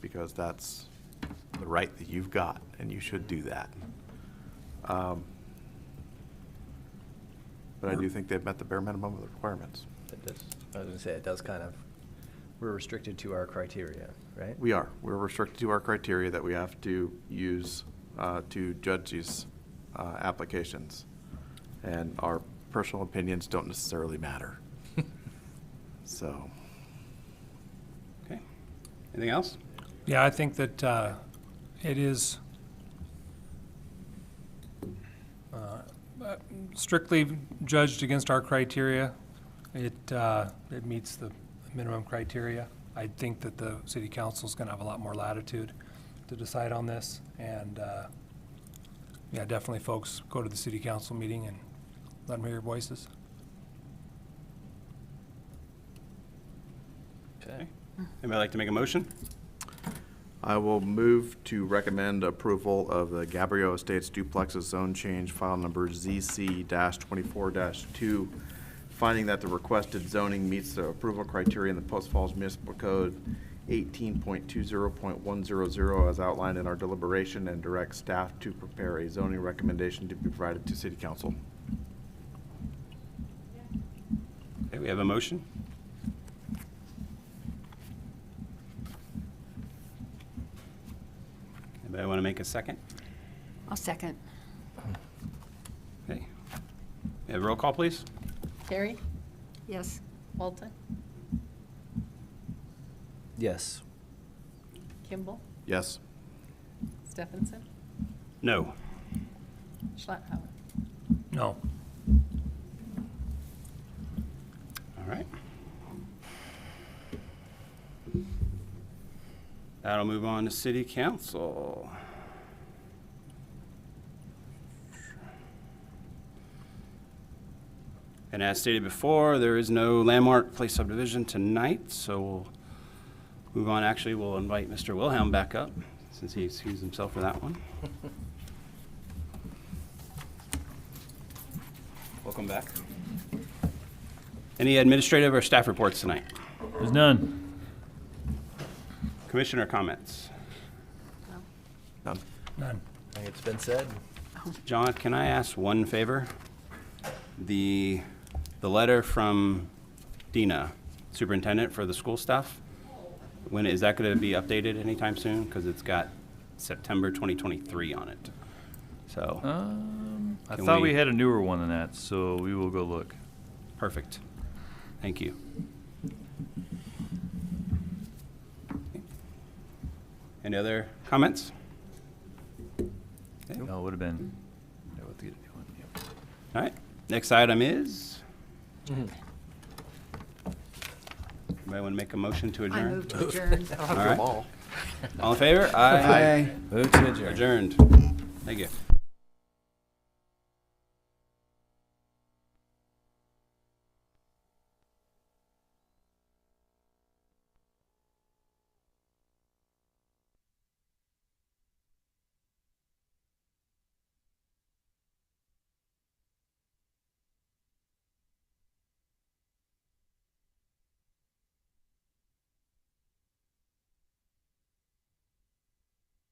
because that's the right that you've got, and you should do that. But I do think they've met the bare minimum of the requirements. It does, I was gonna say, it does kind of, we're restricted to our criteria, right? We are. We're restricted to our criteria that we have to use to judge these applications. And our personal opinions don't necessarily matter. So. Okay. Anything else? Yeah, I think that it is strictly judged against our criteria. It meets the minimum criteria. I think that the city council is going to have a lot more latitude to decide on this. And yeah, definitely folks go to the city council meeting and let them hear your voices. Okay. Anybody like to make a motion? I will move to recommend approval of the Gabrio Estates Duplexes Zone Change File Number ZC-24-2, finding that the requested zoning meets the approval criteria in the Post Falls Municipal Code 18.20.100 as outlined in our deliberation, and direct staff to prepare a zoning recommendation to be provided to City Council. Okay, we have a motion. Anybody want to make a second? I'll second. Okay. Yeah, roll call, please. Terry? Yes. Walton? Yes. Kimball? Yes. Stephenson? No. Schlethauer? No. All right. That'll move on to City Council. And as stated before, there is no landmark place subdivision tonight, so we'll move on. Actually, we'll invite Mr. Wilhelm back up, since he excused himself for that one. Welcome back. Any administrative or staff reports tonight? There's none. Commissioner comments? None. None. I think it's been said. John, can I ask one favor? The letter from Dina, superintendent for the school stuff, when is that going to be updated anytime soon? Because it's got September 2023 on it. So. I Can thought we- we had a newer one than that, so we will go look. Perfect. Thank you. Any other comments? Okay. No, it would have been. Yeah, we'll have to get a new one, yep. All right. Next item is. Anybody want to make a motion to I adjourn? move to adjourn. All right. All in favor? Aye. Aye. Move to adjourn. Adjourned. Thank you.